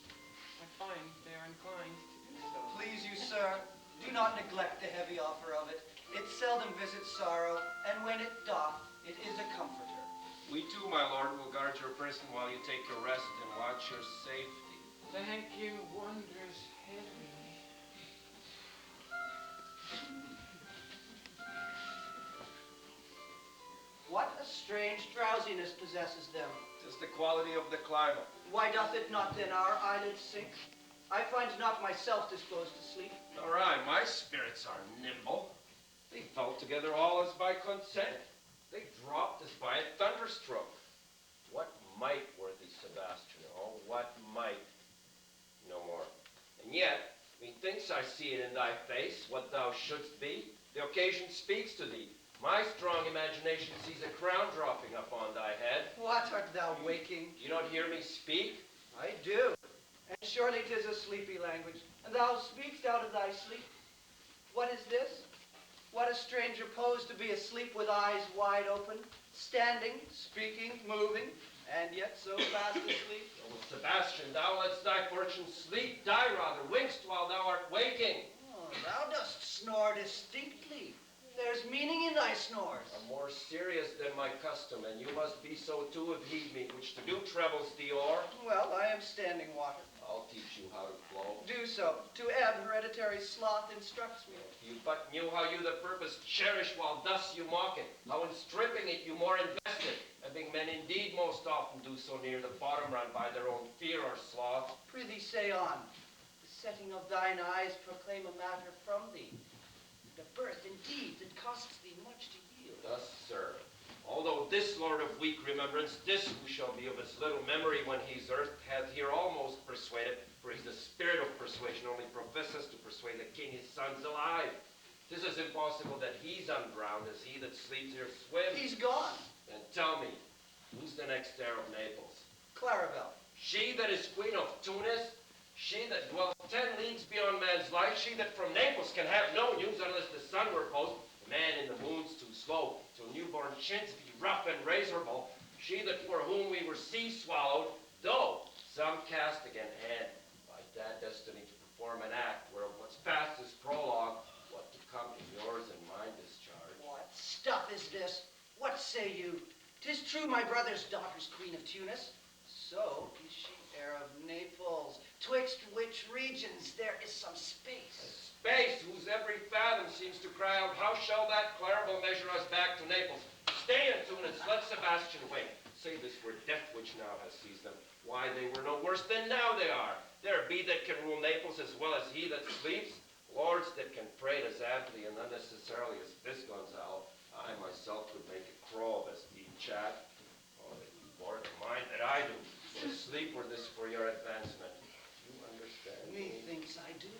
G: I find they are inclined to do so.
J: Please you, sir, do not neglect the heavy offer of it. It seldom visits sorrow, and when it doth, it is a comforter.
F: We too, my lord, will guard your person while you take your rest and watch your safety.
G: Thank you, wondrous Henry.
J: What a strange drowsiness possesses them.
F: 'Tis the quality of the climate.
J: Why doth it not then our eyelids sink? I find not myself disposed to sleep.
F: Nor I, my spirits are nimble. They fell together all as by consent. They dropped as by a thunderstroke. What might, worthy Sebastian, oh, what might? No more. And yet, methinks I see it in thy face, what thou shouldst be. The occasion speaks to thee. My strong imagination sees a crown dropping upon thy head.
J: What art thou waking?
F: Do you not hear me speak?
J: I do. And surely 'tis a sleepy language, and thou speakst out of thy sleep. What is this? What a stranger pose to be asleep with eyes wide open, standing, speaking, moving, and yet so fast asleep.
F: Oh, Sebastian, thou letst thy fortune sleep, die rather, winkst while thou art waking.
J: Oh, thou dost snore distinctly. There's meaning in thy snores.
F: I'm more serious than my custom, and you must be so too of heed me, which to do trebles the oar.
J: Well, I am standing water.
F: I'll teach you how to flow.
J: Do so. To ebb, hereditary sloth instructs me.
F: If you but knew how you the purpose cherish while thus you mock it, how in stripping it you more invest it, and being men indeed most often do so near the bottom run by their own fear or sloth.
J: Prithee, say on. The setting of thine eyes proclaim a matter from thee. The birth, indeed, that costs thee much to yield.
F: Thus, sir, although this lord of weak remembrance, this who shall be of as little memory when he's earth, hath here almost persuaded, for he's the spirit of persuasion, only professes to persuade the king his son's alive. 'Tis as impossible that he's undrowned as he that sleeps here swims.
J: He's gone.
F: Then tell me, who's the next heir of Naples?
J: Clarabelle.
F: She that is queen of Tunis? She that dwells 10 leagues beyond man's life? She that from Naples can have no news unless the sun were post? Man in the moon's too slow, till newborn chins be rough and razorable. She that for whom we were sea swallowed, though some cast again hand, by that destiny to perform an act, where what's past is prologue, what to come is yours and mine discharge.
J: What stuff is this? What say you? 'Tis true my brother's daughter's queen of Tunis. So is she heir of Naples, twixt which regions there is some space.
F: Space, whose every fathom seems to cry out, how shall that Clarabelle measure us back to Naples? Stay in Tunis, let Sebastian wait. Say this were death which now has seized them. Why, they were no worse than now they are. There be that can rule Naples as well as he that sleeps. Lords that can prate as amply and unnecessarily as this Gonzalo. I myself could make a crow of as deep chat. Oh, that you bore the mind that I do. For sleep were this for your advancement. You understand me?
J: Methinks I do.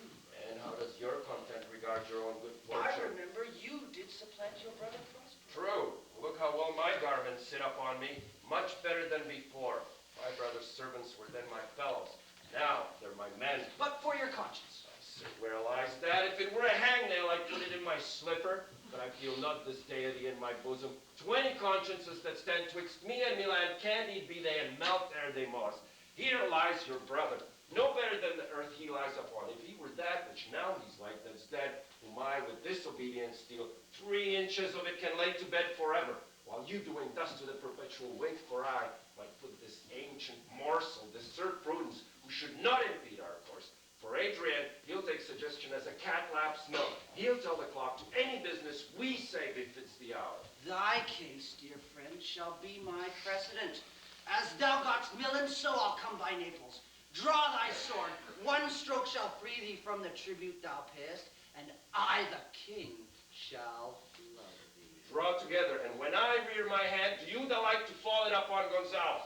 F: And how does your content regard your own good
J: I
F: fortune?
J: remember you did supplant your brother Prosper.
F: True. Look how well my garments sit up on me. Much better than before. My brother's servants were then my fellows. Now they're my men.
J: But for your conscience.
F: I say, where lies that? If it were a hangnail, I'd put it in my slipper. But I feel not this deity in my bosom. 20 consciences that stand twixt me and Milan, candied be they and melt ere they moss. Here lies your brother, no better than the earth he lies upon. If he were that which now he's like that's dead, whom I with disobedience steal, 3 inches of it can lay to bed forever. While you doing thus to the perpetual wait, for I might put this ancient morsel, this Sir Prudence, who should not impede our course. For Adrian, he'll take suggestion as a cat laps milk. He'll tell the clock to any business we say befits the hour.
J: Thy case, dear friend, shall be my precedent. As thou gott's millen, so I'll come by Naples. Draw thy sword. One stroke shall free thee from the tribute thou payest, and I, the king, shall love thee.
F: Draw together, and when I rear my head, do you delight to fall it up on Gonzalo?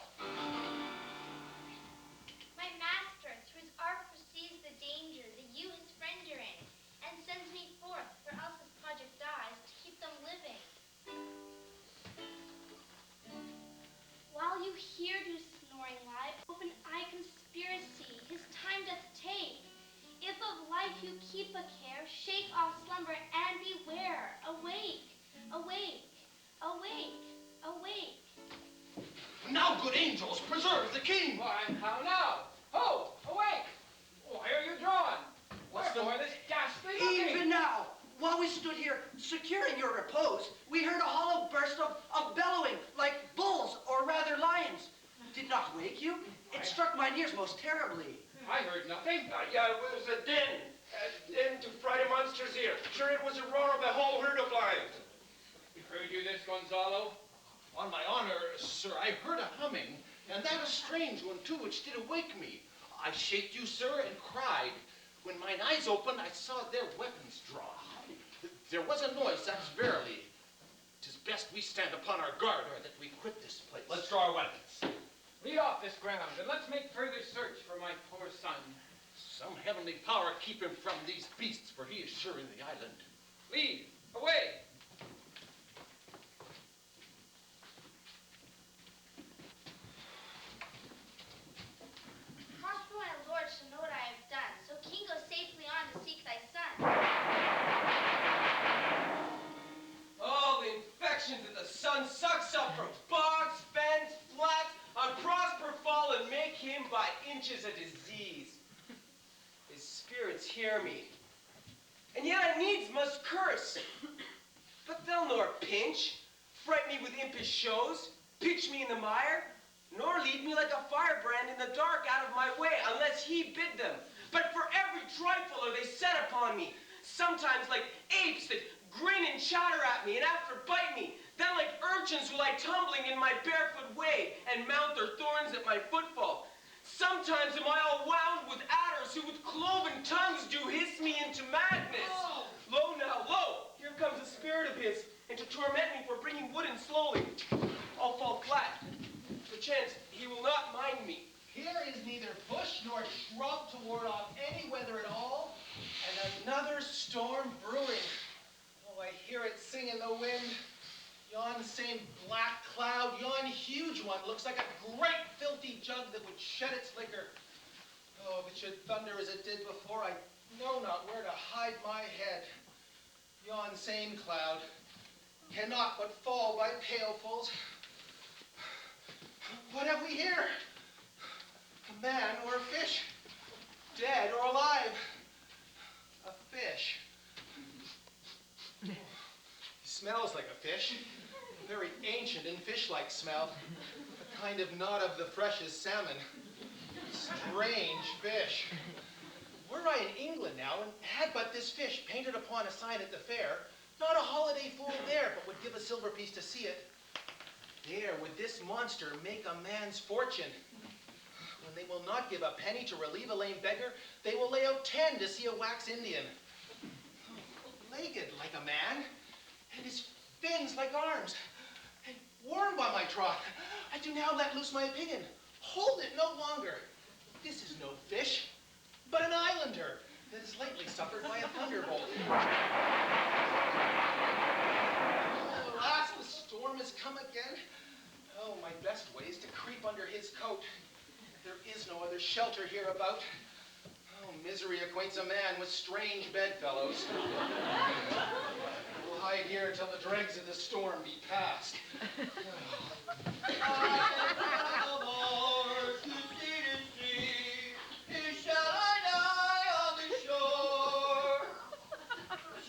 E: My master, through his art perceives the danger that you, his friend, are in, and sends me forth, or else his project dies, to keep them living. While you here do snoring lie, open eye conspiracy, his time doth take. If of life you keep a care, shake off slumber and beware. Awake, awake, awake, awake.
I: Now, good angels, preserve the king.
G: Why, how now? Ho, awake! Why are you drawn? Wherefore this ghastly looking?
J: Even now, while we stood here securing your repose, we heard a hollow burst of bellowing, like bulls, or rather lions. Did not wake you? It struck mine ears most terribly.
G: I heard nothing.
F: Yeah, it was a din. A din to frighten monsters here. Sure, it was a roar of the whole herd of lions.
G: Heard you this, Gonzalo?
I: On my honor, sir, I heard a humming, and that a strange one too, which did awake me. I shaked you, sir, and cried. When mine eyes opened, I saw their weapons draw. There was a noise, that's verily. 'Tis best we stand upon our guard, or that we quit this place.
K: Let's draw our weapons.
G: Lead off this ground, and let's make further search for my poor son.
I: Some heavenly power keep him from these beasts, for he is sure in the island.
G: Lead, away!
E: Prosper my lord shall know what I have done, so king go safely on to seek thy son.
F: All the infections that the sun sucks up from bogs, fens, flats, on Prosper fall and make him by inches a disease. His spirits hear me, and yet I needs must curse. But they'll nor pinch, fright me with impish shows, pitch me in the mire, nor lead me like a firebrand in the dark out of my way, unless he bid them. But for every trifle are they set upon me, sometimes like apes that grin and chatter at me, and after bite me, then like urchins who lie tumbling in my barefoot way, and mount their thorns at my footfall. Sometimes am I all wound with adders, who with cloven tongues do hiss me into madness.
I: Oh.
F: Lo now, lo, here comes a spirit of his, and to torment me for bringing wood in slowly, I'll fall flat. Perchance he will not mind me.
I: Here is neither bush nor shrub to ward off any weather at all, and another storm brewing. Oh, I hear it sing in the wind. Yon same black cloud, yon huge one, looks like a great filthy jug that would shed its liquor. Oh, if it should thunder as it did before, I know not where to hide my head. Yon same cloud cannot but fall by pailfuls. What have we here? A man or a fish? Dead or alive? A fish. He smells like a fish. A very ancient and fish-like smell. A kind of not of the freshest salmon. Strange fish. Were I in England now, and had but this fish painted upon a sign at the fair, not a holiday fool there but would give a silver piece to see it, there would this monster make a man's fortune. When they will not give a penny to relieve a lame beggar, they will lay out 10 to see a wax Indian. Legged like a man, and his fins like arms, and warm by my troth. I do now let loose my opinion. Hold it no longer. This is no fish, but an islander that has lately suffered by a thunderbolt. Alas, the storm has come again. Oh, my best way is to creep under his coat. There is no other shelter hereabout. Oh, misery acquaints a man with strange bedfellows. We'll hide here till the dregs of the storm be past.
K: This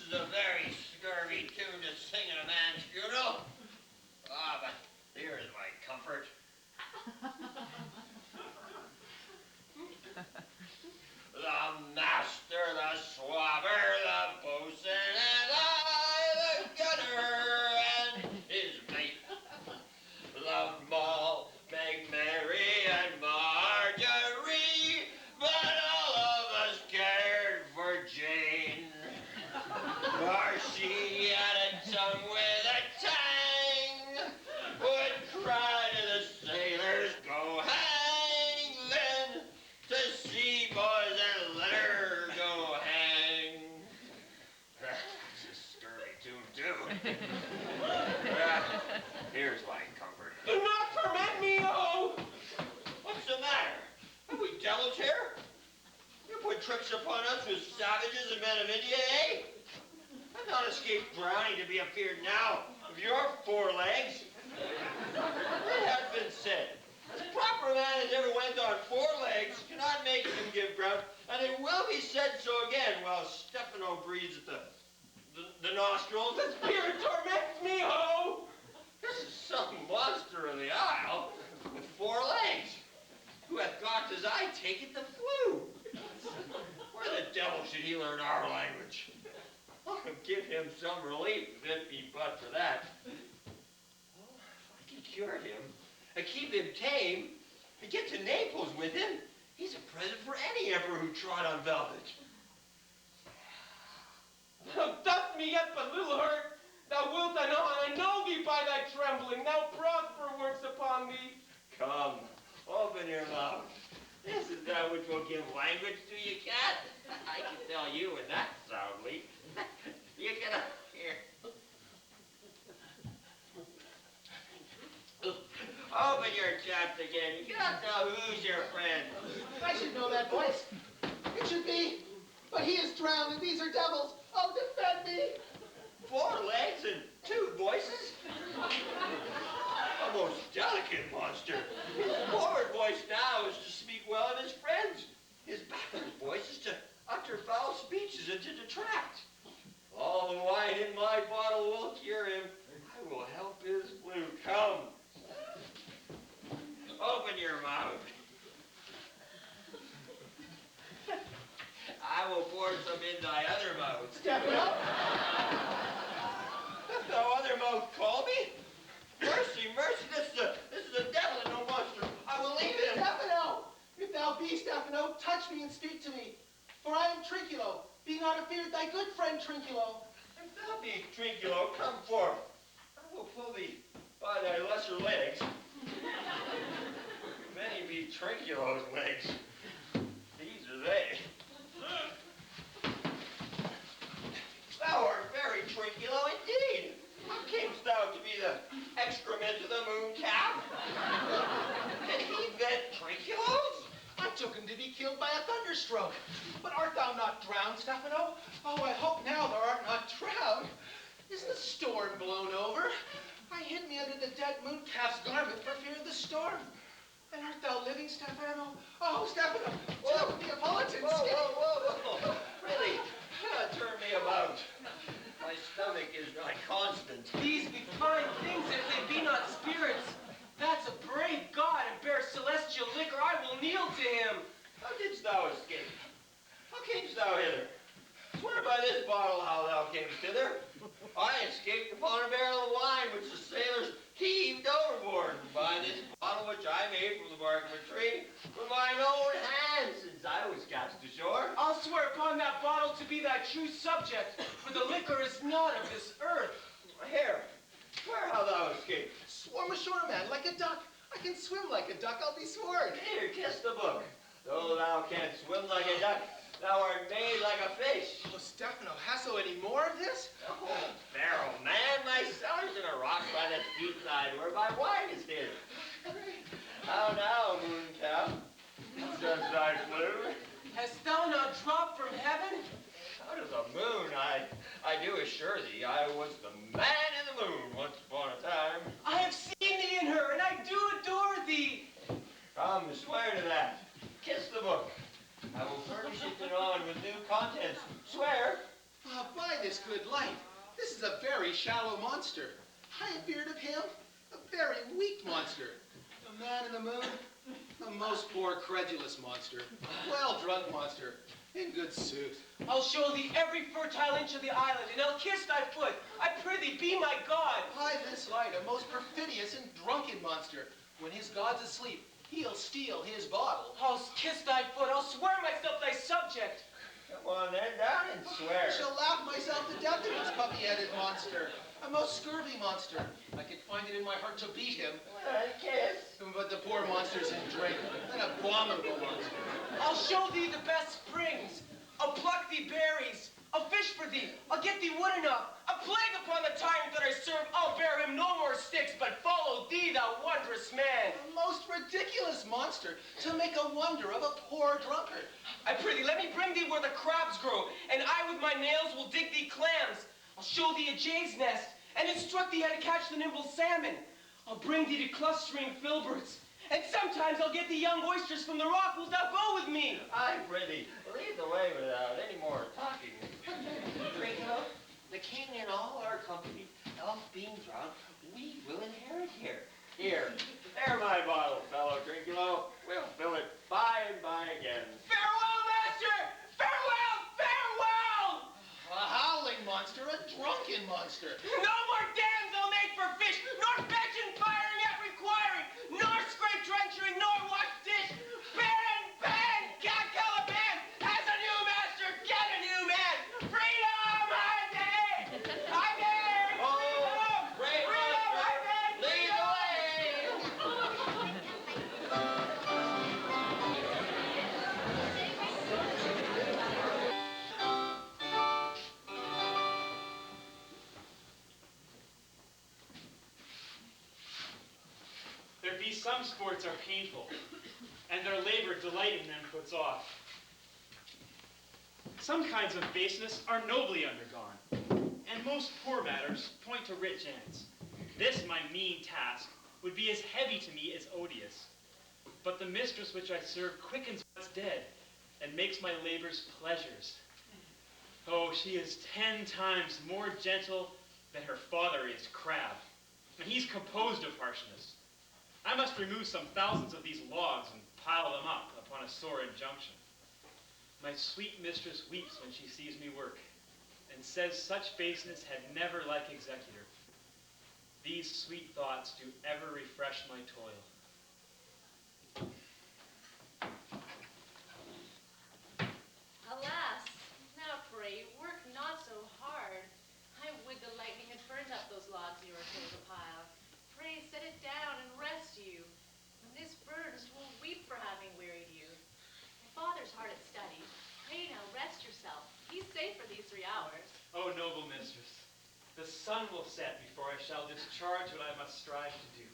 K: is a very scurvy tune to sing at a man's funeral. Ah, but here is my comfort. The master, the swabber, the boatswain, and I, the gunner, and his mate. Love all men
F: tricks upon us with savages and men of India, eh? I've not escaped drowning to be afeared now of your 4 legs. It has been said, as proper a man as ever went on 4 legs cannot make him give ground, and it will be said so again while Stefano breathes at the nostrils. The spirit torments me, ho! This is some monster of the isle with 4 legs, who hath got, as I take it, the flu. Where the devil should he learn our language? I'll give him some relief if it be but for that. Well, if I can cure him, and keep him tame, and get to Naples with him, he's a present for any emperor who trod on velvet.
L: Thou dost me yet but little hurt. Thou wilt, I know, and I know thee by thy trembling. Now prosper works upon thee.
F: Come, open your mouth. This is that which will give language to you, cat. I can tell you with that soundly. You get up here. Open your chaps again. You cannot tell who's your friend.
I: I should know that voice. It should be. But he is drowned, and these are devils. Oh, defend me.
F: 4 legs and 2 voices? A most delicate monster. His forward voice now is to speak well of his friends. His backward voice is to utter foul speeches and to detract. All the wine in my bottle will cure him. I will help his flu. Come. Open your mouth. I will pour some in thy other mouth.
I: Stefano?
F: Doth no other mouth call me? Mercy, mercy, this is a devil and no monster. I will leave him.
I: Stefano! If thou be Stefano, touch me and speak to me. For I am Trinculo. Be not afeared, thy good friend Trinculo.
F: If thou be Trinculo, come forth. I will pull thee by thy lesser legs. Many be Trinculo's legs. These are they. Thou art very Trinculo indeed. How camest thou to be the excrement of the moon calf? Did he vent Trinculos?
I: I took him to be killed by a thunderstroke. But art thou not drowned, Stefano? Oh, I hope now thou art not drowned. Is the storm blown over? I hid me under the dead moon calf's garment for fear of the storm. And art thou living, Stefano? Oh, Stefano, tell the Neapolitan.
F: Whoa. Really, turn me about. My stomach is not constant.
L: These be fine things if they be not spirits. That's a brave god and bears celestial liquor. I will kneel to him.
F: How didst thou escape? How camest thou hither? Swear by this bottle how thou camest hither. I escaped upon a barrel of wine which the sailors heaved overboard. By this bottle which I made from the bark of a tree with mine own hands since I was cast ashore.
L: I'll swear upon that bottle to be thy true subject, for the liquor is not of this earth.
F: Here, swear how thou escaped.
I: Swarm ashore, man, like a duck. I can swim like a duck, I'll be sworn.
F: Here, kiss the book. Though thou canst swim like a duck, thou art made like a fish.
I: Oh, Stefano, hast thou any more of this?
F: Oh, Pharaoh, man, my cellar's in a rock by the seaside where my wine is hid. How now, moon calf? Does thy flu?
L: Hast thou not dropped from heaven?
F: Out of the moon, I do assure thee, I was the man in the moon once upon a time.
L: I have seen thee in her, and I do adore thee.
F: Come, swear to that. Kiss the book. I will furnish it anon with new contents. Swear.
I: By this good light, this is a very shallow monster. I have feared of him, a very weak monster. A man in the moon, a most poor credulous monster. A well-drunk monster, in good sooth.
L: I'll show thee every fertile inch of the island, and I'll kiss thy foot. I prithee, be my god.
I: By this light, a most perfidious and drunken monster. When his god's asleep, he'll steal his bottle.
L: I'll kiss thy foot. I'll swear myself thy subject.
F: Come on then, down and swear.
I: I shall laugh myself to death at this puppy-headed monster. A most scurvy monster. I could find it in my heart to beat him.
F: Kiss.
I: But the poor monster's in drink. An abominable monster.
L: I'll show thee the best springs. I'll pluck thee berries. I'll fish for thee. I'll get thee wood enough. A plague upon the tyrant that I serve. I'll bear him no more sticks, but follow thee, thou wondrous man.
I: A most ridiculous shameless monster to make a wonder of a poor drunkard.
L: I prithee, let me bring thee where the crabs grow, and I with my nails will dig thee clams. I'll show thee a jay's nest, and instruct thee how to catch the nimble salmon. I'll bring thee to clustering filberts, and sometimes I'll get thee young oysters from the rock. Wilt thou go with me?
F: I prithee, lead the way without any more talking.
L: Draco, the king and all our company, else being drunk, we will inherit here.
F: Here, there my bottle, fellow Drinkulo. We'll fill it by and by again.
L: Farewell, master! Farewell! Farewell!
I: A howling monster, a drunken monster.
L: No more dams I'll make for fish, nor fetch and firing yet requiring, nor scrape trenchering, nor wash dish. Ban, ban, cat Caliban has a new master, get a new man. Freedom, I beg! I beg! Freedom!
F: Great
L: Freedom, I beg!
F: lead the way!
H: There be some sports are painful, and their labor delight in them puts off. Some kinds of baseness are nobly undergone, and most poor matters point to rich ends. This my mean task would be as heavy to me as odious. But the mistress which I serve quickens what's dead, and makes my labors pleasures. Oh, she is 10 times more gentle than her father is crab, and he's composed of harshness. I must remove some thousands of these logs and pile them up upon a sore injunction. My sweet mistress weeps when she sees me work, and says such baseness had never like executor. These sweet thoughts do ever refresh my toil.
C: Alas, now pray, work not so hard. I would the lightning had burned up those logs you are told to pile. Pray set it down and rest you. When this burns, you will weep for having wearied you. My father's hard at study. Pray now rest yourself. He's safe for these 3 hours.
H: O noble mistress, the sun will set before I shall discharge what I must strive to do.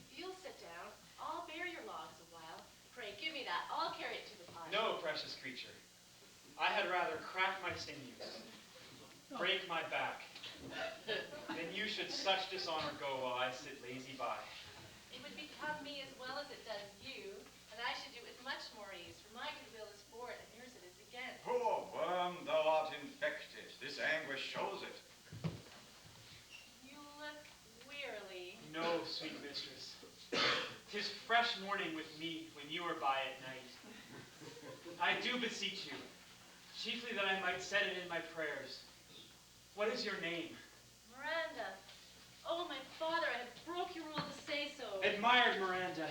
C: If you'll sit down, I'll bear your logs a while. Pray give me that. I'll carry it to the pile.
H: No, precious creature. I had rather crack my sinews, break my back, than you should such dishonor go while I sit lazy by.
C: It would become me as well as it does you, and I should do it with much more ease, for my goodwill is for it, and yours it is again.
D: Poor worm, thou art infected. This anguish shows it.
C: You look wearily.
H: No, sweet mistress. 'Tis fresh morning with me when you are by at night. I do beseech you, chiefly that I might set it in my prayers. What is your name?
C: Miranda. Oh, my father, I have broke your rule to say so.
H: Admired Miranda.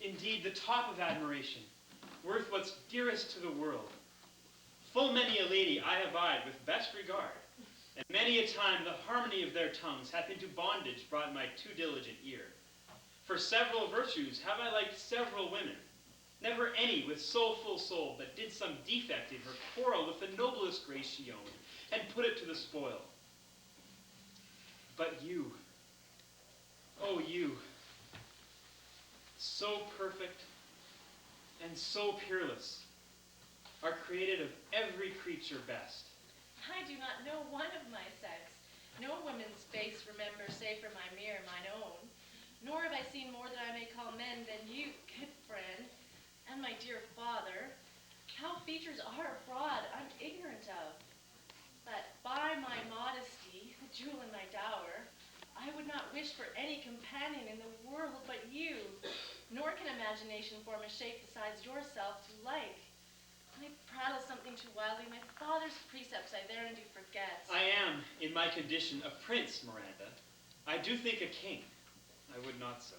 H: Indeed, the top of admiration, worth what's dearest to the world. Full many a lady I have eyed with best regard, and many a time the harmony of their tongues hath into bondage brought my too diligent ear. For several virtues have I liked several women, never any with so full soul that did some defect in her quarrel with the noblest grace she owned, and put it to the spoil. But you, oh you, so perfect and so peerless, are created of every creature best.
C: I do not know one of my sex. No woman's face remember save for my mirror, mine own. Nor have I seen more that I may call men than you, good friend, and my dear father. How features are abroad, I'm ignorant of. But by my modesty, the jewel in my dower, I would not wish for any companion in the world but you, nor can imagination form a shape besides yourself to like. I prattle something too wildly, my father's precepts I therein do forget.
H: I am, in my condition, a prince, Miranda. I do think a king. I would not so.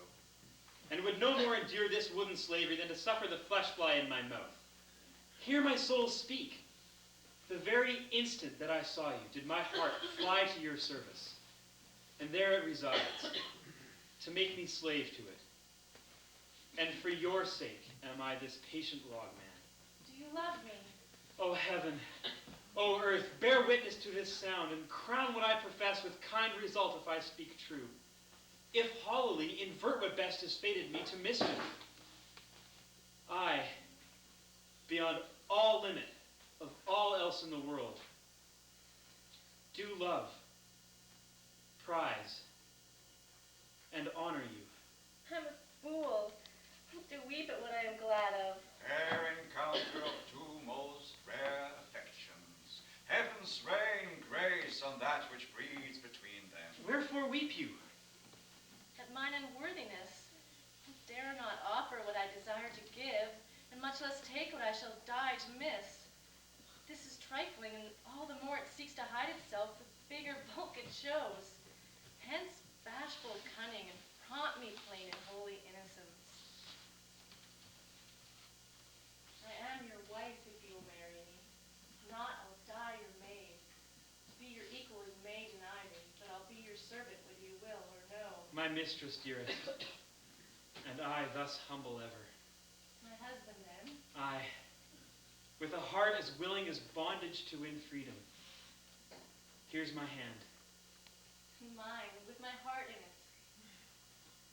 H: And would no more endure this wooden slavery than to suffer the flesh fly in my mouth. Hear my soul speak. The very instant that I saw you, did my heart fly to your service. And there it resides, to make me slave to it. And for your sake am I this patient logman.
C: Do you love me?
H: O heaven, O earth, bear witness to this sound, and crown what I profess with kind result if I speak true. If hollowly, invert what best has fated me to mischief. else in the world, do love, prize, and honor you.
C: I'm a fool. To weep at what I am glad of.
D: Fair encounter of two most rare affections. Heaven's rain grace on that which breathes between them.
H: Wherefore weep you?
C: At mine unworthiness. I dare not offer what I desire to give, and much less take what I shall die to miss. This is trifling, and all the more it seeks to hide itself, the bigger bulk it shows. Hence bashful cunning, and prompt me plain and holy innocence. I am your wife if you'll marry me. If not, I'll die your maid. Be your equal as maid and ivy, but I'll be your servant whether you will or no.
H: My mistress, dearest, and I thus humble ever.
C: My husband, then?
H: I, with a heart as willing as bondage to win freedom. Here's my hand.
C: And mine, with my heart in it.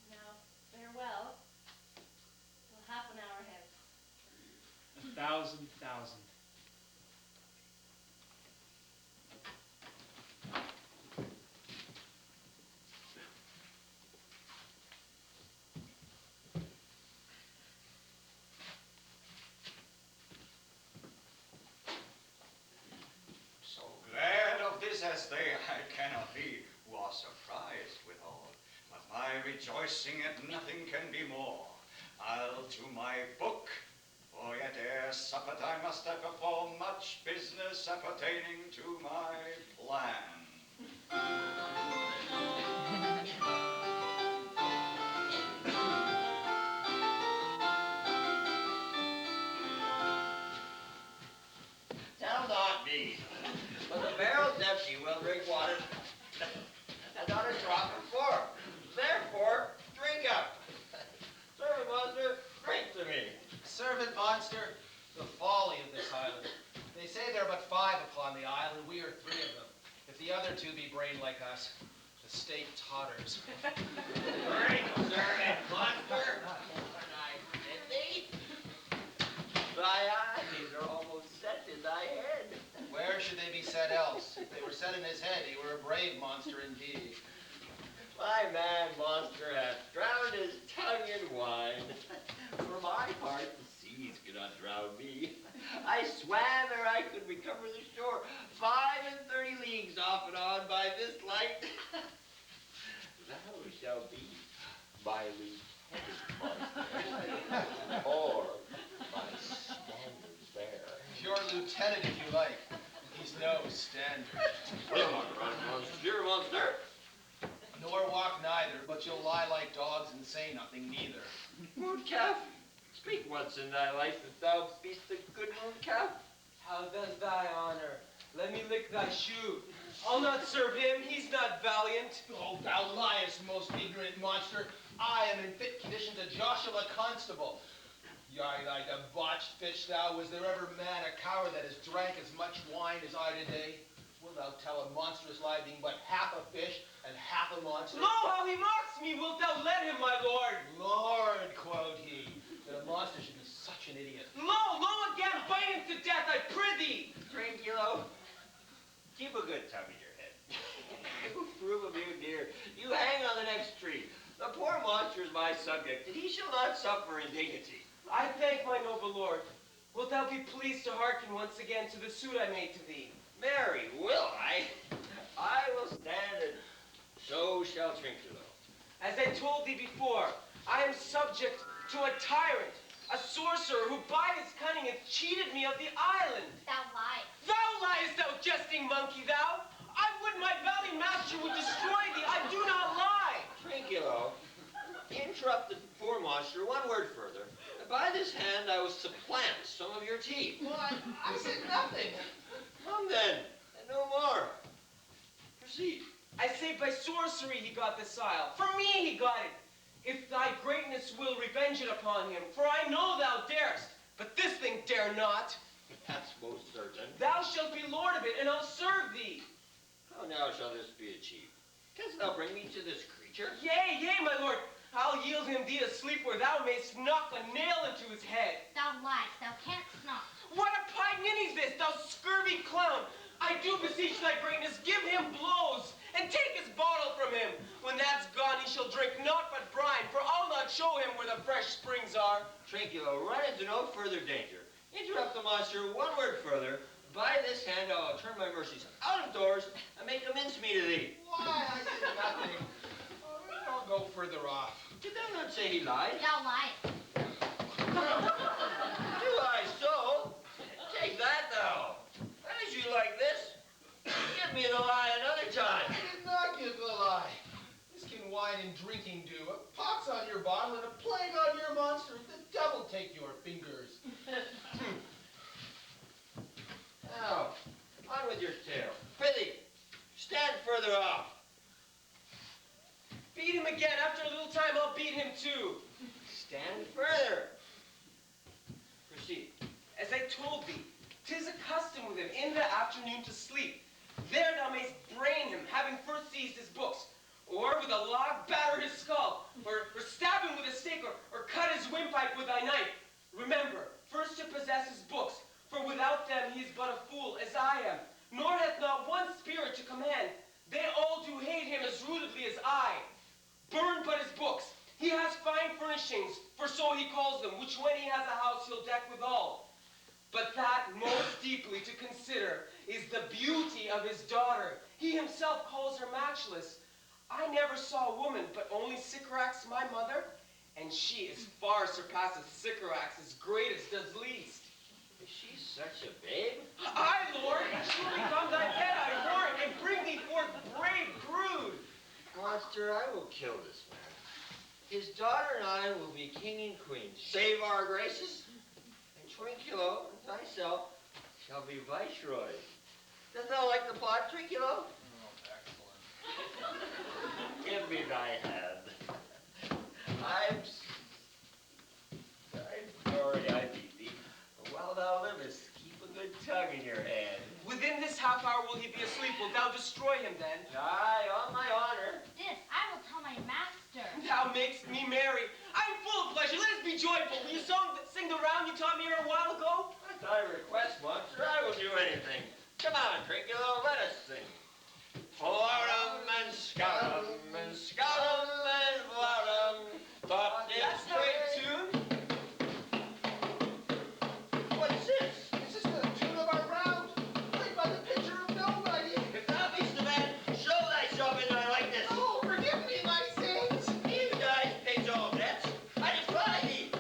C: Now, farewell. Till half an hour hence.
H: 1,000,000.
D: So glad of this as they I cannot be, who are surprised withal. But my rejoicing at nothing can be more. I'll to my book, for yet ere suppet I must have performed much business appertaining to my plan.
L: Tell not me. But the barrel's empty, we'll drink water. And not a drop before. Therefore, drink up. Servant monster, drink to me.
I: Servant monster, the folly of this island. They say there are but 5 upon the island. We are 3 of them. If the other 2 be brain like us, the state totters.
L: Drink, servant monster. And I bid thee. Thy eyes are almost set in thy head.
I: Where should they be set else? If they were set in his head, he were a brave monster indeed.
L: My man monster hath drowned his tongue in wine. For my part, the seas cannot drown me. I swam ere I could recover the shore, 35 leagues off and on by this light. Thou shalt be my lieutenant monster, or my standard bearer.
I: Your lieutenant, if you like. He's no standard.
L: Dear monster.
I: Nor walk neither, but you'll lie like dogs and say nothing neither.
L: Mooncalf, speak once in thy life if thou be'st a good mooncalf.
G: How does thy honor? Let me lick thy shoe. I'll not serve him. He's not valiant.
I: Oh, thou liest, most ignorant monster. I am in fit condition to Joshua Constable. Yea, thy debauched fish, thou, was there ever man, a coward that has drank as much wine as I today? Wilt thou tell a monstrous lie being but half a fish and half a monster?
G: Lo, how he mocks me! Wilt thou let him, my lord?
I: Lord, quoth he, that a monster should be such an idiot.
G: Lo again, bite him to death, I prithee!
L: Tranquilo, keep a good tongue in your head. You prove of you, dear. You hang on the next tree. The poor monster is my subject, and he shall not suffer indignity.
G: I thank my noble lord. Wilt thou be pleased to hearken once again to the suit I made to thee?
L: Marry, will I? I will stand, and so shall Trinculo.
G: As I told thee before, I am subject to a tyrant, a sorcerer who by his cunning hath cheated me of the island.
E: Thou liest.
G: Thou liest, thou jesting monkey, thou! I would my valiant master would destroy thee. I do not lie.
L: Trinculo, interrupt the poor monster one word further. By this hand I will supplant some of your teeth.
I: Well, I said nothing.
L: Come then, and no more. Proceed.
G: I say by sorcery he got this isle. For me he got it. If thy greatness will revenge it upon him, for I know thou darest, but this thing dare not.
L: That's most certain.
G: Thou shalt be lord of it, and I'll serve thee.
L: How now shall this be achieved? Canst thou bring me to this creature?
G: Yea, my lord. I'll yield him thee asleep where thou mayst knock a nail into his head.
E: Thou liest. Thou canst not.
G: What a pie ninny's this, thou scurvy
L: scurvy clown. I do beseech thy greatness, give him blows, and take his bottle from him. When that's gone, he shall drink naught but brine, for I'll not show him where the fresh springs are.
M: Trinculo, run into no further danger. Interrupt the monster one word further. By this hand I'll turn my mercies out of doors and make a mincemeat of thee.
I: Why, I did nothing. I'll go further off.
M: Did thou not say he lied?
C: Thou lied.
M: Do I so? Take that, thou. As you like this, give me the lie another time.
I: I did not give the lie. This can wine and drinking do. A pox on your bottle and a plague on your monster. The devil take your fingers.
M: Now, on with your tale. Prithee, stand further off.
L: Beat him again. After a little time, I'll beat him too.
M: Stand further. Proceed.
L: As I told thee, 'tis a custom with him in the afternoon to sleep. There thou mayst brain him, having first seized his books, or with a log batter his skull, or stab him with a stake, or cut his windpipe with thy knife. Remember, first to possess his books, for without them he is but a fool, as I am, nor hath not one spirit to command. They all do hate him as rootedly as I. Burn but his books. He has fine furnishings, for so he calls them, which when he has a house he'll deck withal. But that most deeply to consider is the beauty of his daughter. He himself calls her matchless. I never saw a woman, but only Sycorax my mother, and she is far surpasses Sycorax's greatest does least.
M: Is she such a babe?
L: Aye, Lord, surely from thy bed I warrant, and bring thee forth brave brood.
M: Monster, I will kill this man. His daughter and I will be king and queen. Save our graces, and Trinculo and thyself shall be viceroys. Dost thou like the plot, Trinculo?
I: Oh, excellent.
M: Give me thy hand. I'm sorry I beat thee. But while thou livest, keep a good tongue in your hand.
L: Within this half hour will he be asleep. Wilt thou destroy him then?
M: Aye, on my honor.
C: This I will tell my master.
L: Thou makest me merry. I am full of pleasure. Let us be joyful. Will you sing the round you taught me here a while ago?
M: At thy request, monster, I will do anything. Come on, Trinculo, let us sing. Forum and scoutum and scoutum and vorum. Thought
L: That's
M: this
L: no
M: great
L: tune.
I: What is this? Is this the tune of our round? Played by the pitcher of nobody.
M: If thou be'st the man, show thyself in thy likeness.
I: Oh, forgive me my sins.
M: These guys pays all debts. I defy thee.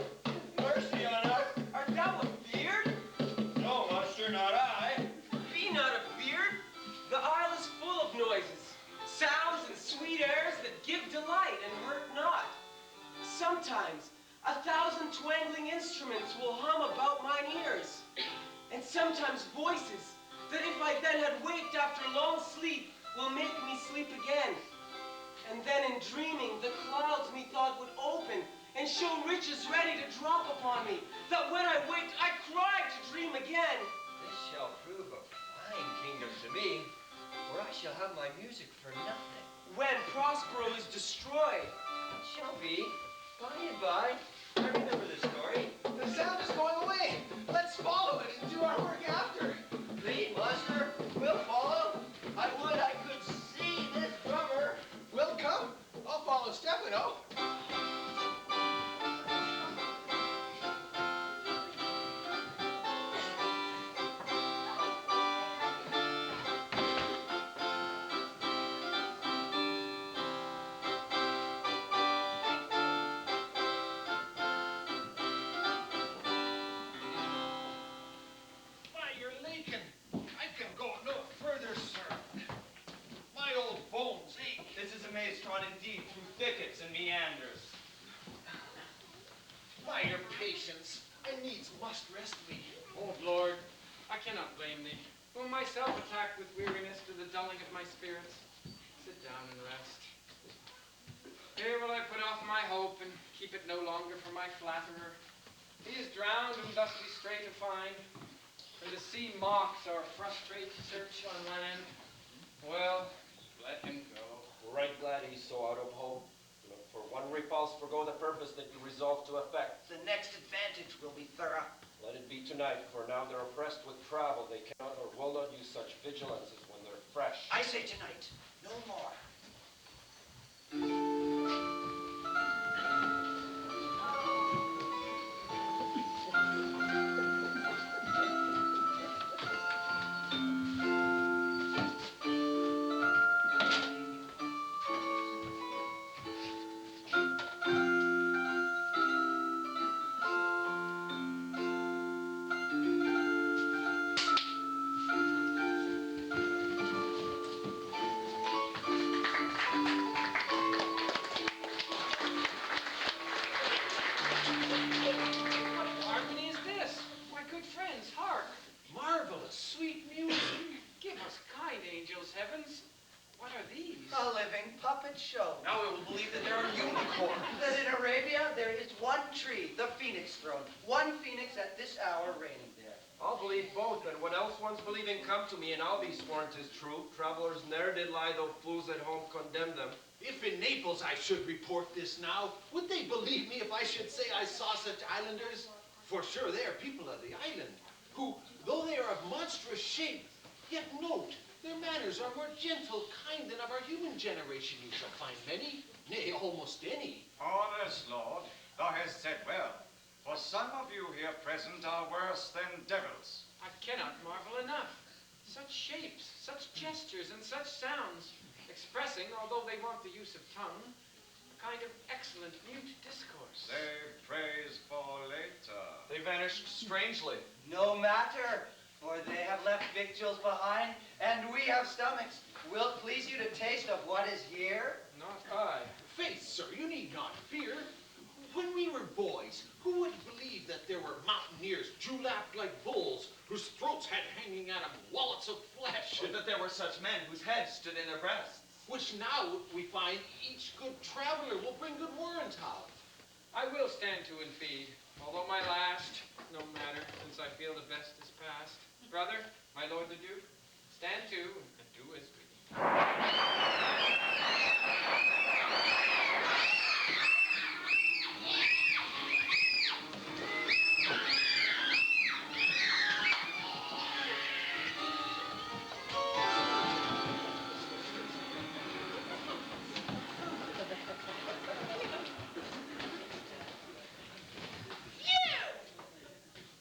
M: Mercy on us.
L: Art thou a beard?
M: No, monster, not I.
L: Be not a beard. The isle is full of noises, sounds and sweet airs that give delight and hurt not. Sometimes 1,000 twangling instruments will hum about mine ears, and sometimes voices that if I then had waked after long sleep will make me sleep again. And then in dreaming the clouds methought would open and show riches ready to drop upon me, that when I waked I cried to dream again.
M: This shall prove a fine kingdom to me, for I shall have my music for nothing.
L: When Prospero is destroyed,
M: It shall be by and by. I remember this story.
I: The sound is going away. Let's follow it and do our work after.
M: Lead, monster. We'll follow. I would I could see this drummer.
I: Will come. I'll follow Stefano. Why, you're leaking. I can go no further, sir. My old bones ache.
K: This is a maze trod indeed through thickets and meanders.
I: By your patience, I needs must rest me.
G: Oh, Lord, I cannot blame thee, whom myself attacked with weariness to the dulling of my spirits. Sit down and rest. Here will I put off my hope and keep it no longer for my flatterer. He is drowned whom thus we stray to find, and the sea mocks our frustrate search on land. Well, let him go.
F: Right glad he's so out of hope. Look, for one repulse, forgo the purpose that you resolve to effect.
K: The next advantage will be thorough.
F: Let it be tonight, for now they're oppressed with travel. They cannot or will not
J: say tonight, no more.
G: What harmony is this? My good friends, hark.
I: Marvelous, sweet music.
G: Give us kind angels, heavens. What are these?
J: A living puppet show.
K: Now we will believe that there are unicorns.
J: That in Arabia there is one tree, the phoenix throne. One phoenix at this hour reigning there.
F: I'll believe both, and what else one's believing come to me, and I'll be sworn 'tis true. Travelers ne'er did lie, though fools at home condemn them.
I: If in Naples I should report this now, would they believe me if I should say I saw such islanders? For sure they are people of the island, who, though they are of monstrous shape, yet note, their manners are more gentle, kind than of our human generation. You shall find many, nay, almost any.
D: Honest, Lord, thou hast said well. For some of you here present are worse than devils.
G: I cannot marvel enough. Such shapes, such gestures, and such sounds, expressing, although they want the use of tongue, a kind of excellent mute discourse.
D: Save praise for later.
K: They vanished strangely.
J: No matter, for they have left victuals behind, and we have stomachs. Will't please you to taste of what is here?
G: Not I.
I: Faith, sir, you need not fear. When we were boys, who would believe that there were mountaineers dewlapped like bulls, whose throats had hanging out of wallets of flesh,
K: Or that there were such men whose heads stood in their breasts.
I: which now we find each good traveler will bring good warrant of.
G: I will stand to and feed, although my last, no matter, since I feel the best is past. Brother, my lord the Duke, stand to and do as bidden.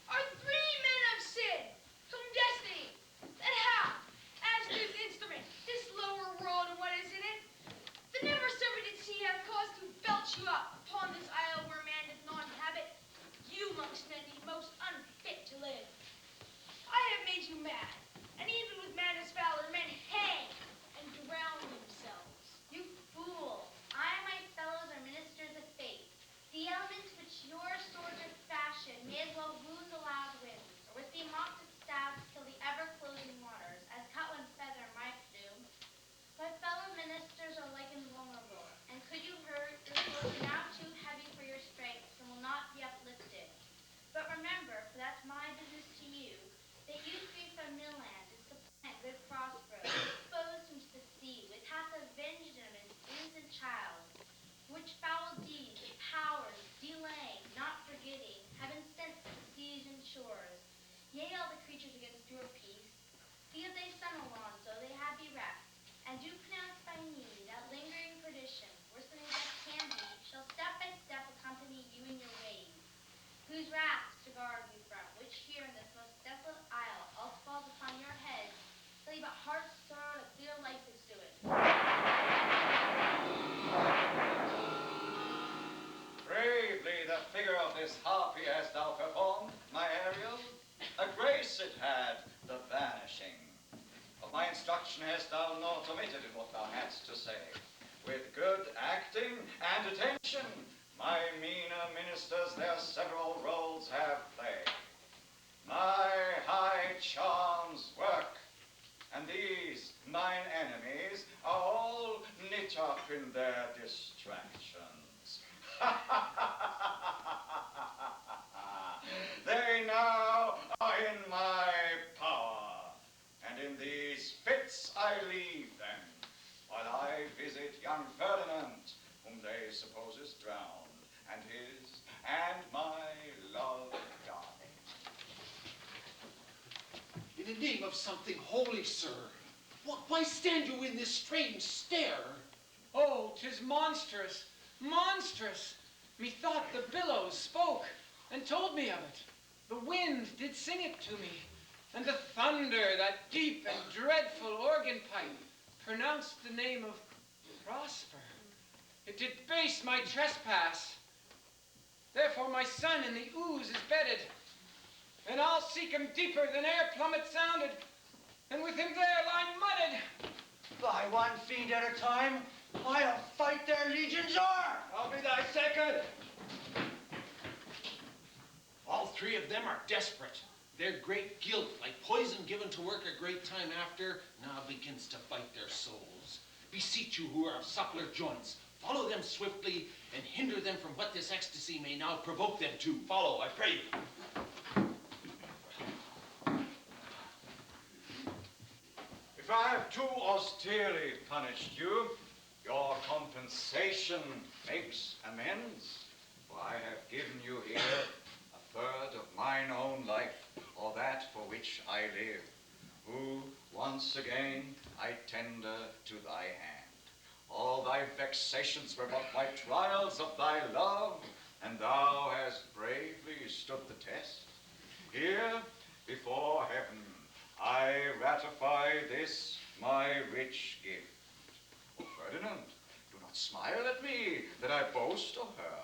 B: Are three men of sin, whom destiny, that hath, as this instrument, this lower world and what is in it, the never surfeited sea hath caused to belch you up upon this isle where man doth not inhabit, you amongst men be most unfit to live. I have made you mad, and even with madness fouler men hang and drown themselves.
E: You fool! I and my fellows are ministers of faith. The elements which your swords are fashioned may as well wound the loud winds, or with the mocked stabs kill the ever-closing waters, as cut one feather might do. My fellow ministers are like invulnerable, and could you hurt, your swords are now too heavy for your strength, and will not be uplifted. But remember, for that's my business to you, that you three from Milan to supplant good crossroads, exposed him to the sea, which hath avenged him as innocent child, which foul deeds, powers, delaying, not forgetting, have incensed the seas and shores. Yea, all the creatures against your peace, be of they son Alonso, they have bereft, and do pronounce by me that lingering perdition, worse than death can be, shall step by step accompany you in your ways, whose wraths to guard you from, which here in this most desolate isle all falls upon your heads, till you but heart sorrow to clear life is to it.
D: Bravely the figure of this harpy hast thou performed, my Ariel. A grace it had, the vanishing. Of my instruction hast thou not omitted in what thou hadst to say. With good acting and attention, my meaner ministers their several roles have played. My high charms work, and these, mine enemies, are all knit up in their distractions. They now are in my power, and in these fits I leave them, while I visit young Ferdinand, whom they suppose is drowned, and his and my love dying.
I: In the name of something holy, sir, Why stand you in this strange stare?
G: Oh, 'tis monstrous, monstrous. Methought the billows spoke and told me of it. The wind did sing it to me, and the thunder, that deep and dreadful organ pipe, pronounced the name of Prosper. It did base my trespass. Therefore my son in the ooze is bedded, and I'll seek him deeper than air plummet sounded, and with him there lie mudded.
J: By one fiend at a time, I'll fight their legions o'er.
F: I'll be thy second.
I: All three of them are desperate. Their great guilt, like poison given to work a great time after, now begins to bite their souls. Beseech you who are of suppler joints, follow them swiftly and hinder them from what this ecstasy may now provoke them to.
K: Follow, I pray you.
D: If I have too austerely punished you, your compensation makes amends. For I have given you here a third of mine own life, or that for which I live, who once again I tender to thy hand. All thy vexations were but my trials of thy love, and thou hast bravely stood the test. Here, before heaven, I ratify this my rich gift. Oh, Ferdinand, do not smile at me that I boast of her,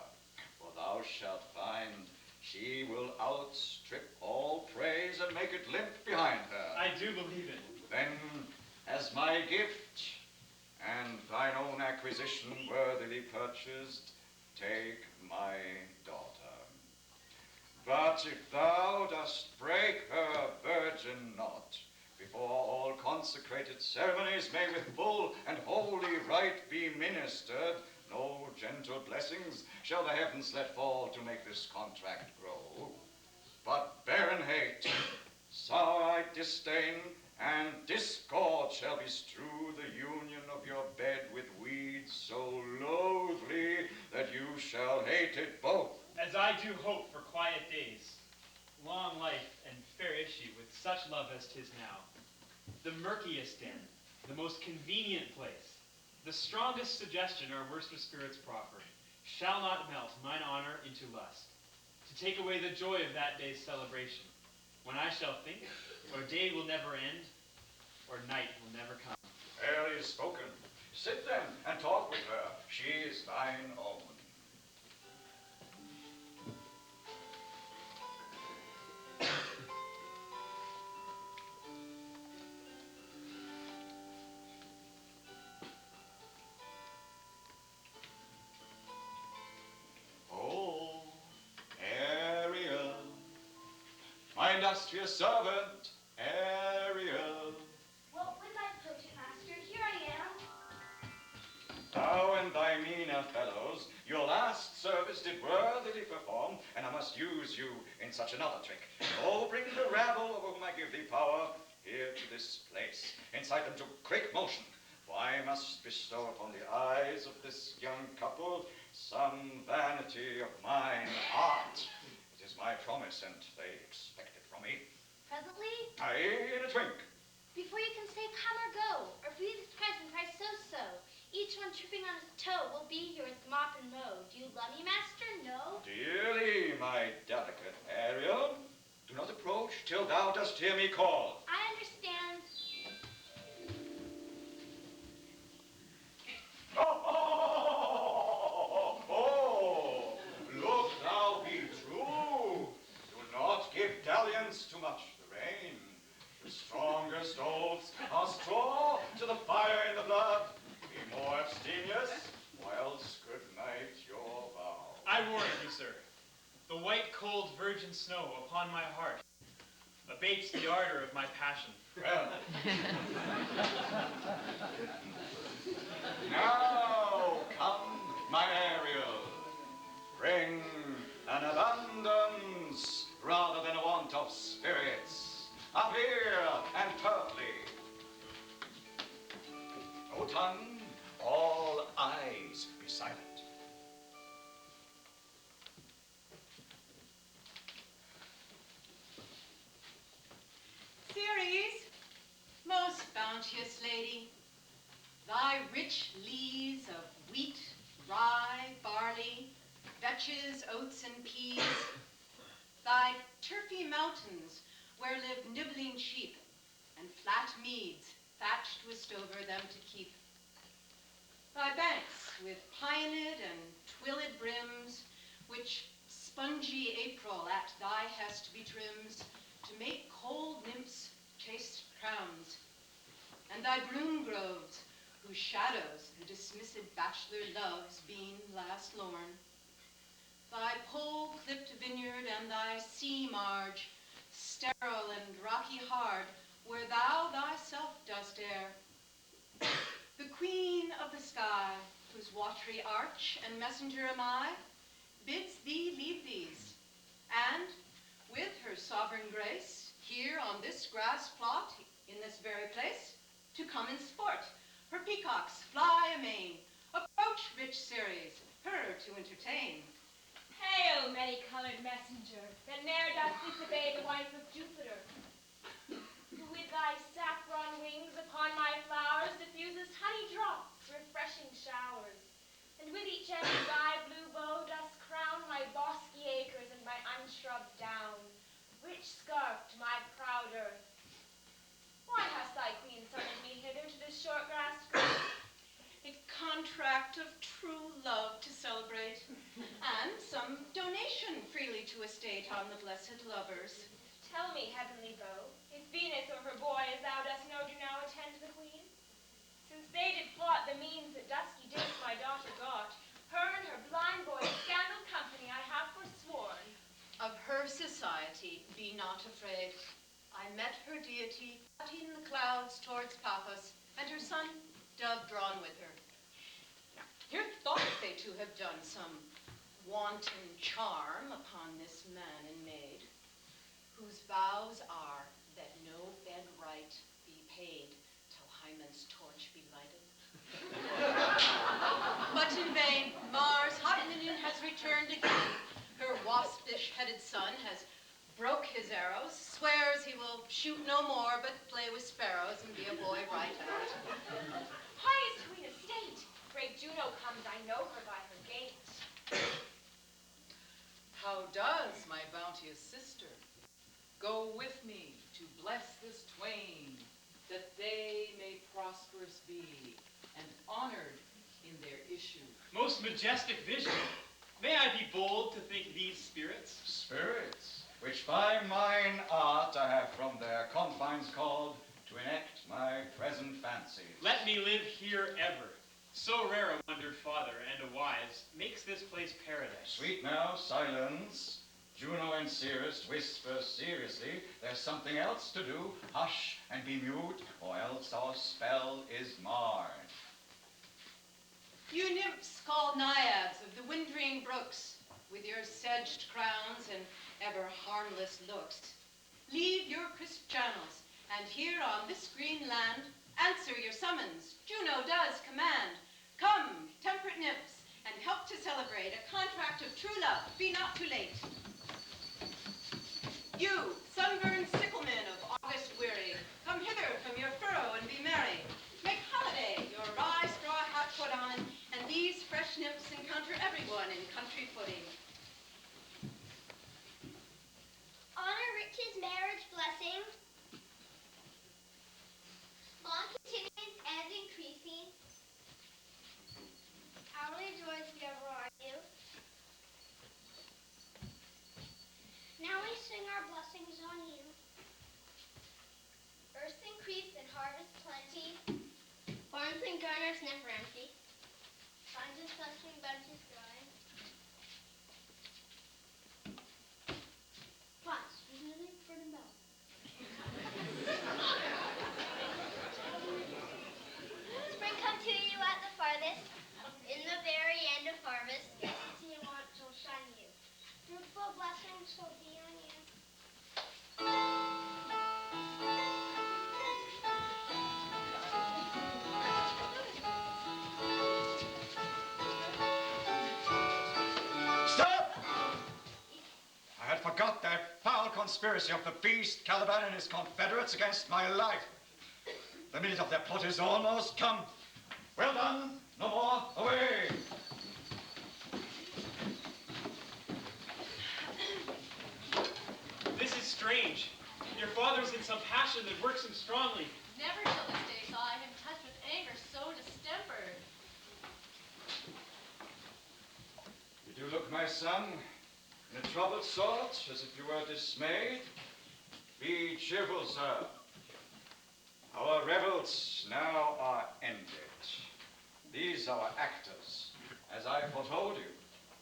D: for thou shalt find she will outstrip all praise and make it limp behind her.
H: I do believe it.
D: Then, as my gift and thine own acquisition worthily purchased, take my daughter. But if thou dost break her virgin knot, before all consecrated ceremonies may with full and holy rite be ministered, no gentle blessings shall the heavens let fall to make this contract grow, but barren hate, sour-eyed disdain, and discord shall bestrew the union of your bed with weeds so loathly that you shall hate it both.
H: As I do hope for quiet days, long life, and fair issue with such love as 'tis now, the murkiest den, the most convenient place, the strongest suggestion our worst of spirits proffer, shall not melt mine honor into lust, to take away the joy of that day's celebration, when I shall think, or day will never end, or night will never come.
D: Fairly spoken. Sit then and talk with her. She is thine own. Oh, Ariel, my industrious servant, Ariel.
E: What would thy potent master? Here I am.
D: Thou and thy meaner fellows, your last service did worthily perform, and I must use you in such another trick. Oh, bring the rabble over whom I give thee power here to this place. Incite them to quick motion, for I must bestow upon the eyes of this young couple some vanity of mine art. It is my promise, and they expect it from me.
E: Presently?
D: Aye, in a twink.
E: Before you can say come or go, or for these presents I so. Each one tripping on his toe will be here with mop and mow. Do you love me, master? No?
D: Dearly, my delicate Ariel, do not approach till thou dost hear me call.
E: I understand.
D: Oh, look thou be true. Do not give dalliance too much the rein. The strongest oaths are straw to the fire in the blood. Be more abstemious, or else good night your vow.
H: I warn you, sir, the white cold virgin snow upon my heart abates the ardor of my passion.
D: Well. Now come, my Ariel. Bring an abundance rather than a want of spirits. Up here and pertly. No tongue, all eyes be silent.
N: Ceres, most bounteous bounteous lady, thy rich lees of wheat, rye, barley, vetches, oats, and peas, thy turfy mountains where live nibbling sheep, and flat meads thatched with stover them to keep. Thy banks with pined and twilled brims, which spongy April at thy hest betrims, to make cold nymphs chaste crowns, and thy broom groves, whose shadows the dismissed bachelor loves, being last lorn. Thy pole-clipped vineyard and thy sea marge, sterile and rocky hard, where thou thyself dost err. The queen of the sky, whose watery arch and messenger am I, bids thee leave these, and with her sovereign grace, here on this grass plot, in this very place, to come and sport. Her peacocks fly amain. Approach, rich Ceres, her to entertain.
O: Hail, many-colored messenger, that ne'er dost disobey the wife of Jupiter, who with thy saffron wings upon my flowers diffusest honey drops, refreshing showers, and with each end of thy blue bow dost crown my bosky acres and my unshrubbed down, rich scarf to my proud earth. Why hast thy queen summoned me hither to this short grass grove?
N: A contract of true love to celebrate, and some donation freely to estate on the blessed lovers.
O: Tell me, heavenly bow, if Venus or her boy, as thou dost know, do now attend the queen? Since they did plot the means that dusky days my daughter got, her and her blind boy scandal company I have forsworn.
N: Of her society be not afraid. I met her deity in the clouds towards Paphos, and her son, dove drawn with her. Here thought they to have done some wanton charm upon this man and maid, whose vows are that no bed right be paid till Hymen's torch be lighted. But in vain, Mars, hot minion, has returned again. Her waspish-headed son has broke his arrows, swears he will shoot no more but play with sparrows and be a boy right out.
O: Highest queen of state, great Juno comes, I know her by her gait.
N: How does my bounteous sister? Go with me to bless this twain, that they may prosperous be and honored in their issue.
H: Most majestic vision. May I be bold to think these spirits?
D: Spirits, which by mine art I have from their confines called to enact my present fancies.
H: Let me live here ever. So rare a wonder, father, and a wise, makes this place paradise.
D: Sweet now, silence. Juno and Ceres whisper seriously. There's something else to do. Hush and be mute, or else our spell is marred.
N: You nymphs called naiads of the windring brooks, with your sedged crowns and ever harmless looks, leave your crisp channels, and here on this green land, answer your summons. Juno does command. Come, temperate nymphs, and help to celebrate a contract of true love. Be not too late. You, sunburned sicklemen of August weary, come hither from your furrow and be merry. Make holiday your rye straw hat put on, and these fresh nymphs encounter everyone in country footing.
E: Honor, riches, marriage, blessing, long continuance and increasing, hourly joys be ever on you. Now we sing our blessings on you. Earth increase and harvest plenty, barns and garners never empty, vines and sunshine benches growing. Pause, reasonably for the bell. Spring come to you at the farthest, in the very end of harvest. Scarcity and want shall shine you. Fruitful blessings shall be on you.
D: Stop! I had forgot that foul conspiracy of the beast, Caliban and his confederates against my life. The minute of their plot is almost come. Well done. No more. Away.
H: This is strange. Your father's in some passion that works him strongly.
C: Never till this day saw I him touched with anger so distempered.
D: You do look, my son, in a troubled sort, as if you were dismayed. Be cheerful, sir. Our revels now are ended. These our actors, as I foretold you,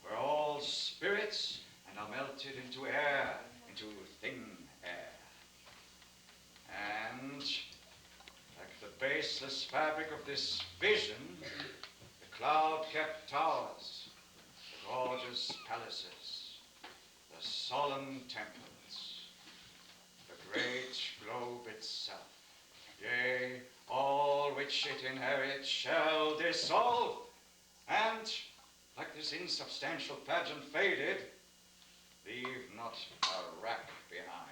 D: were all spirits and are melted into air, into thin air. And, like the baseless fabric of this vision, the cloud-capped towers, the gorgeous palaces, the solemn temples, the great globe itself, yea, all which it inherits shall dissolve, and, like this insubstantial pageant faded, leave not a rack behind.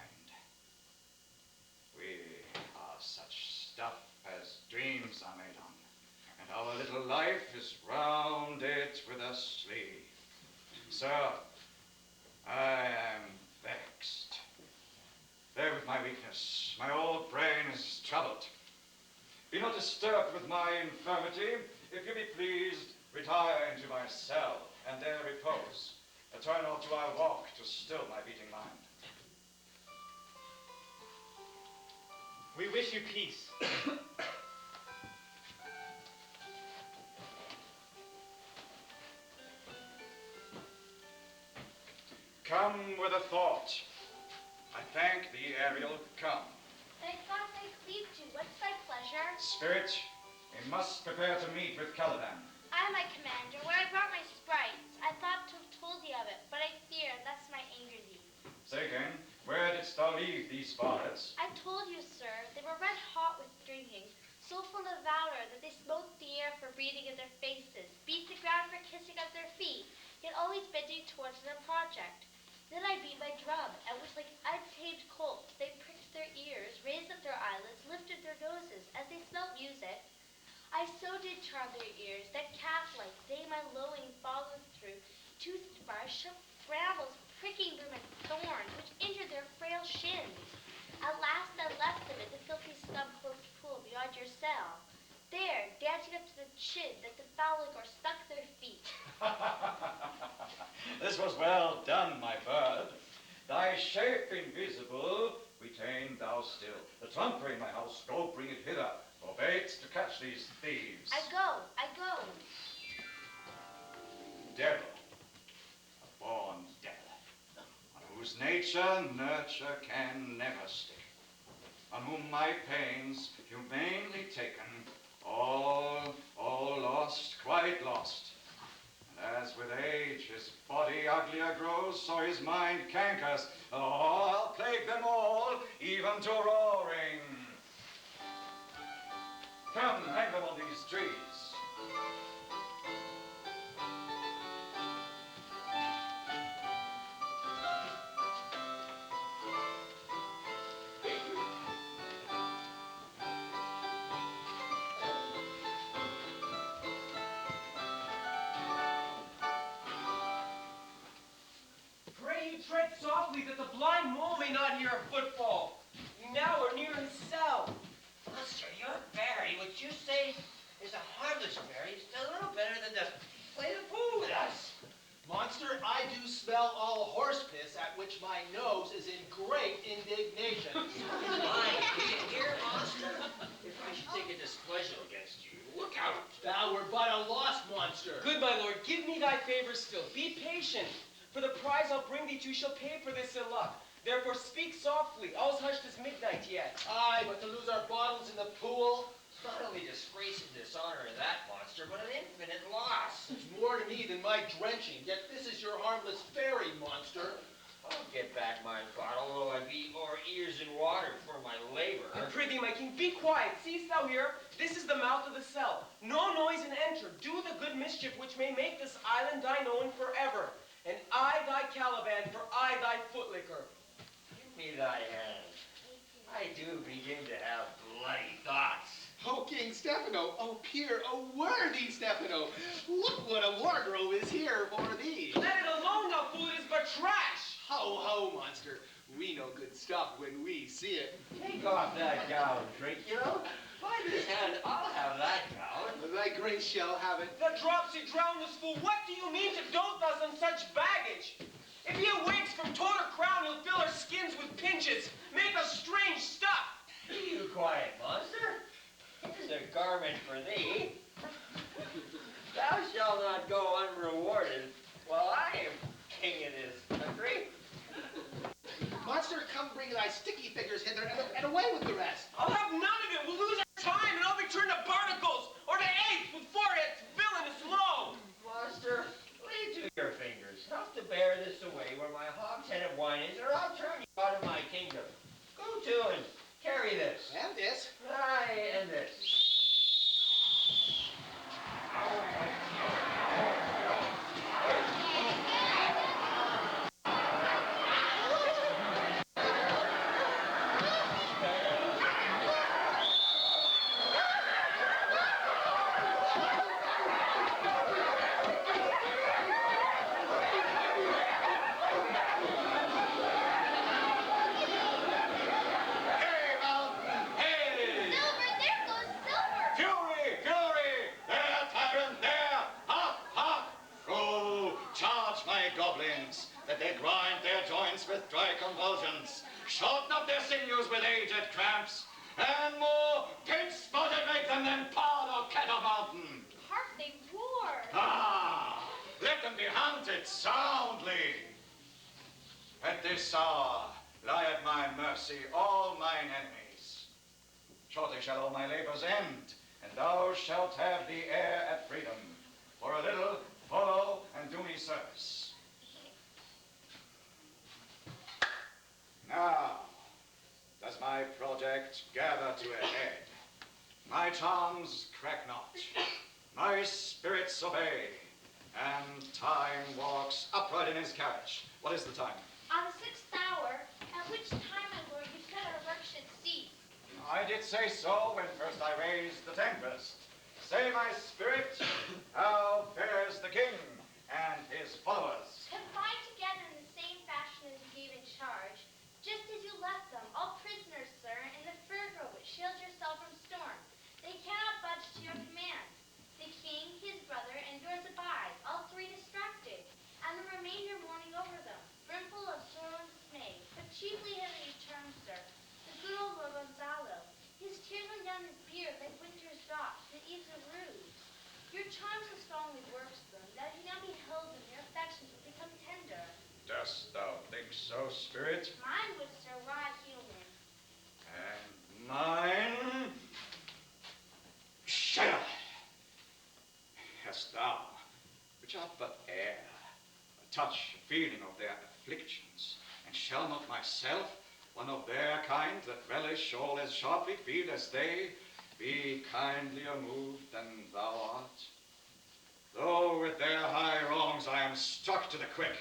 D: We are such stuff as dreams are made on, and our little life is rounded with a sleeve. Sir, I am vexed. Bear with my weakness. My old brain is troubled. Be not disturbed with my infirmity. If you be pleased, retire into my cell, and there repose. A turn or two I'll walk to still my beating mind.
H: We wish you peace.
D: Come with a thought. I thank thee, Ariel, come.
E: Thy thoughts I cleave to, what's thy pleasure?
D: Spirit, we must prepare to meet with Caliban.
E: I, my commander, where I brought my sprites, I thought to have told thee of it, but I fear thus might anger thee.
D: Say again, where didst thou leave these varlets?
E: I told you, sir, they were red hot with drinking, so full of valor that they smote the air for breathing of their faces, beat the ground for kissing of their feet, yet always bending towards their project. Then I beat my drum, at which like untamed colts, they pricked their ears, raised up their eyelids, lifted their noses, as they smelt music. I so did charm their ears, that calf-like they my lowing followed through, toothed bars, sharp brambles, pricking through my thorns, which injured their frail shins. At last I left them in the filthy scum-cloaked pool beyond your cell. There, dancing up to the chin, that the foul liquor stuck their feet.
D: This was well done, my bird. Thy shape invisible, retain thou still. The trumpeter in my house, go bring it hither. For bait to catch these thieves.
E: I go.
D: Devil, a born devil, on whose nature nurture can never stick, on whom my pains humanely taken, all lost, quite lost. And as with age his body uglier grows, so his mind cankers. Oh, I'll plague them all, even to roaring. Come, hang them on these trees.
L: Pray you tread softly, that the blind mole may not hear a footfall. We now are near his cell.
M: Master, your berry, which you say is a harmless berry, is a little better than the play the fool with us.
I: Monster, I do smell all horse piss, at which my nose is in great indignation.
M: Mine, do you hear, Master? If I should take a displeasure against you, look out.
I: Thou were but a lost monster.
L: Good, my lord, give me thy favor still. Be patient. For the prize I'll bring thee to shall pay for this ill luck. Therefore speak softly. All's hushed as midnight yet.
I: Aye, but to lose our bottles in the pool,
M: It's not only disgrace and dishonor in that monster, but an infinite loss.
I: it's more to me than my drenching. Yet this is your harmless fairy, monster.
M: I'll get back my bottle, though I be o'er ears in water for my labor.
L: I prithee, my king, be quiet. Seest thou here? This is the mouth of the cell. No noise and enter. Do the good mischief which may make this island thine own forever. And I thy Caliban, for I thy footlicker.
M: Give me thy hand. I do begin to have bloody thoughts.
I: King Stefano, oh peer, oh worthy Stefano, look what a wardrobe is here for thee.
L: Let it alone, thou fool, it is but trash.
I: Ho, ho, monster. We know good stuff when we see it.
M: Take off that gown, Trinculo. By this hand, I'll have that gown.
I: Thy grace shall have it.
L: The dropsy drown this fool. What do you mean to dote us on such baggage? If he awakes from toe to crown, he'll fill our skins with pinches, make us strange stuff.
M: Be you quiet, monster. Here's a garment for thee. Thou shalt not go unrewarded while I am king of this country.
I: Monster, come bring thy sticky figures hither and away with the rest.
L: I'll have none of it. We'll lose our time and I'll be turned to barnacles or to apes with foreheads villainous low.
M: Monster, lead to your fingers. Help to bear this away where my hogshead of wine is, or I'll turn you out of my kingdom. Go to and carry this.
I: And this.
M: Aye, and this.
D: With dry convulsions, shorten up their sinews with aged cramps, and more pink-spotted make them than Pod or Kettle Mountain.
E: Hark, they roar.
D: Ah, let them be hunted soundly. At this hour lie at my mercy all mine enemies. Shortly shall all my labors end, and thou shalt have the air at freedom. For a little, follow and do me service. Now, does my project gather to a head? My charms crack not, my spirits obey, and time walks upright in his carriage. What is the time?
E: On the 6th hour, at which time, my lord, you said our work should cease.
D: I did say so when first I raised the Tempest. Say, my spirit, how fares the king and his followers?
E: Confined together in the same fashion as you gave in charge, just as you left them, all prisoners, sir, in the fir grove which shields yourself from storm. They cannot budge to your command. The king, his brother, and yours abide, all three distracted, and the remainder mourning over them, brimful of sorrow and dismay, but chiefly heavily termed, sir, the good old Lord Gonzalo. His tears run down his beard like winter's drops, that eaves the ruse. Your charms so strongly works them, that if you now beheld them, your affections will become tender.
D: Dost thou think so, spirit?
E: Mine would, sir, were I human.
D: And mine shall. Hast thou, which art but air, a touch, a feeling of their afflictions, and shall not myself, one of their kind that relish all as sharply feel as they, be kindlier moved than thou art? Though with their high wrongs I am struck to the quick,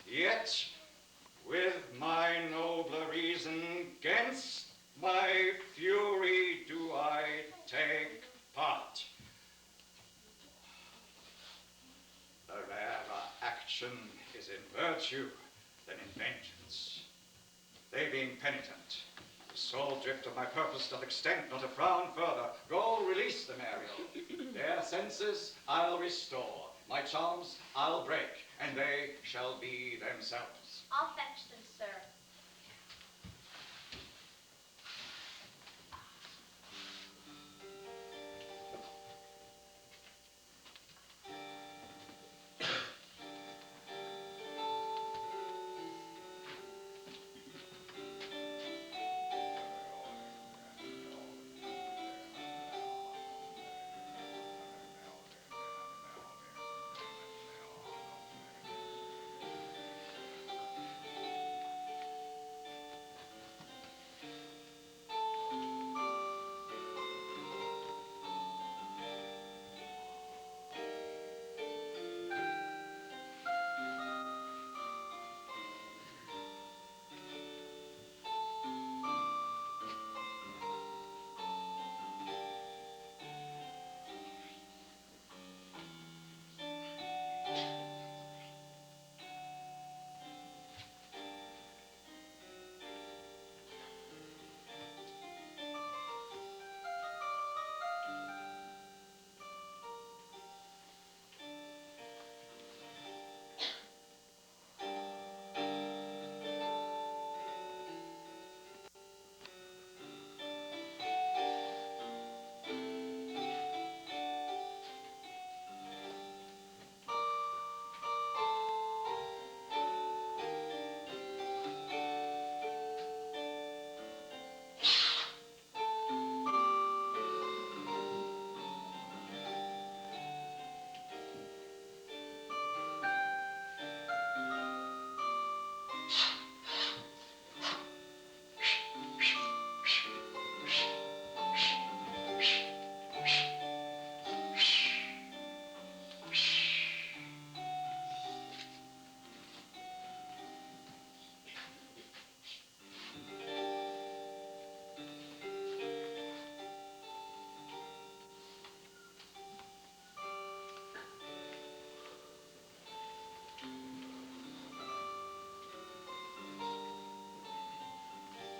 D: yet with my nobler reason 'gainst my fury do I take part. The rarer action is in virtue than in vengeance. They being penitent, the sole drift of my purpose doth extend not a frown further. Go, release them, Ariel. Their senses I'll restore, my charms I'll break, and they shall be themselves.
E: I'll fetch them, sir.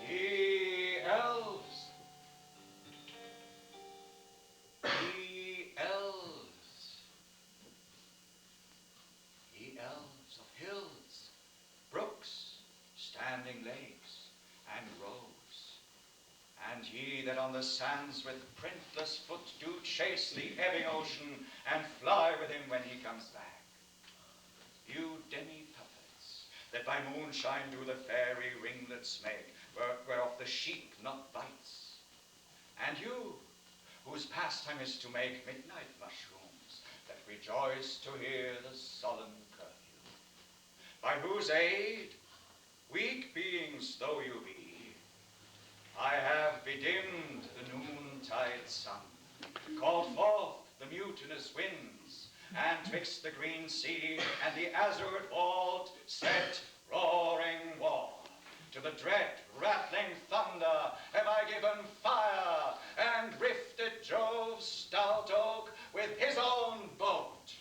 D: Ye elves. Ye elves. Ye elves of hills, brooks, standing lakes, and groves. And ye that on the sands with printless foot do chase the ebbing ocean and fly with him when he comes back. You demi-puppets, that by moonshine do the fairy ringlets make, whereof the sheep not bites. And you, whose pastime is to make midnight mushrooms, that rejoice to hear the solemn curfew. By whose aid, weak beings though you be, I have bedimmed the noontide sun, called forth the mutinous winds, and twixt the green sea and the azured vault set roaring war. To the dread rattling thunder have I given fire, and rifted Jove's stout oak with his own bolt.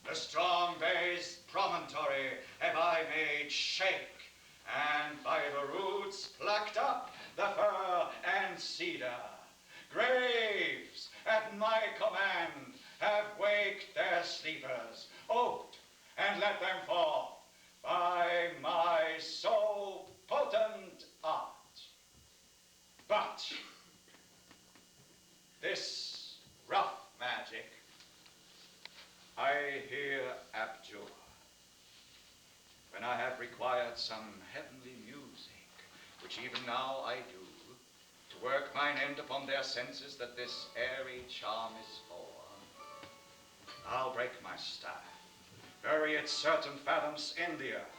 D: The strong bay's promontory have I made shake, and by the roots plucked up the fir and cedar. Graves at my command have waked their sleepers, oped and let them fall by my so potent art. But this rough magic I here abjure, when I have required some heavenly music, which even now I do, to work mine end upon their senses that this airy charm is for. I'll break my staff, bury it certain fathoms in the earth,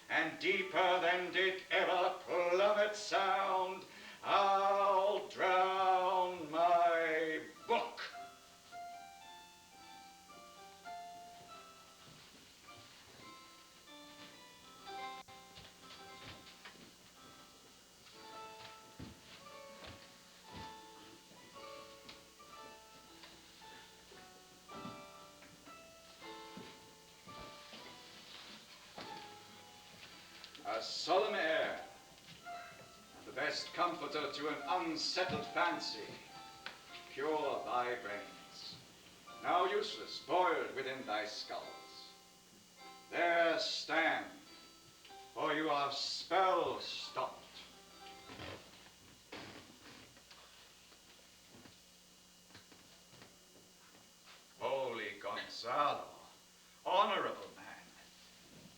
D: and deeper than did ever plummet sound, I'll drown my book. A solemn air, the best comforter to an unsettled fancy, pure thy brains, now useless, boiled within thy skulls. There stand, for you are spell stopped. Holy Gonzalo, honorable man,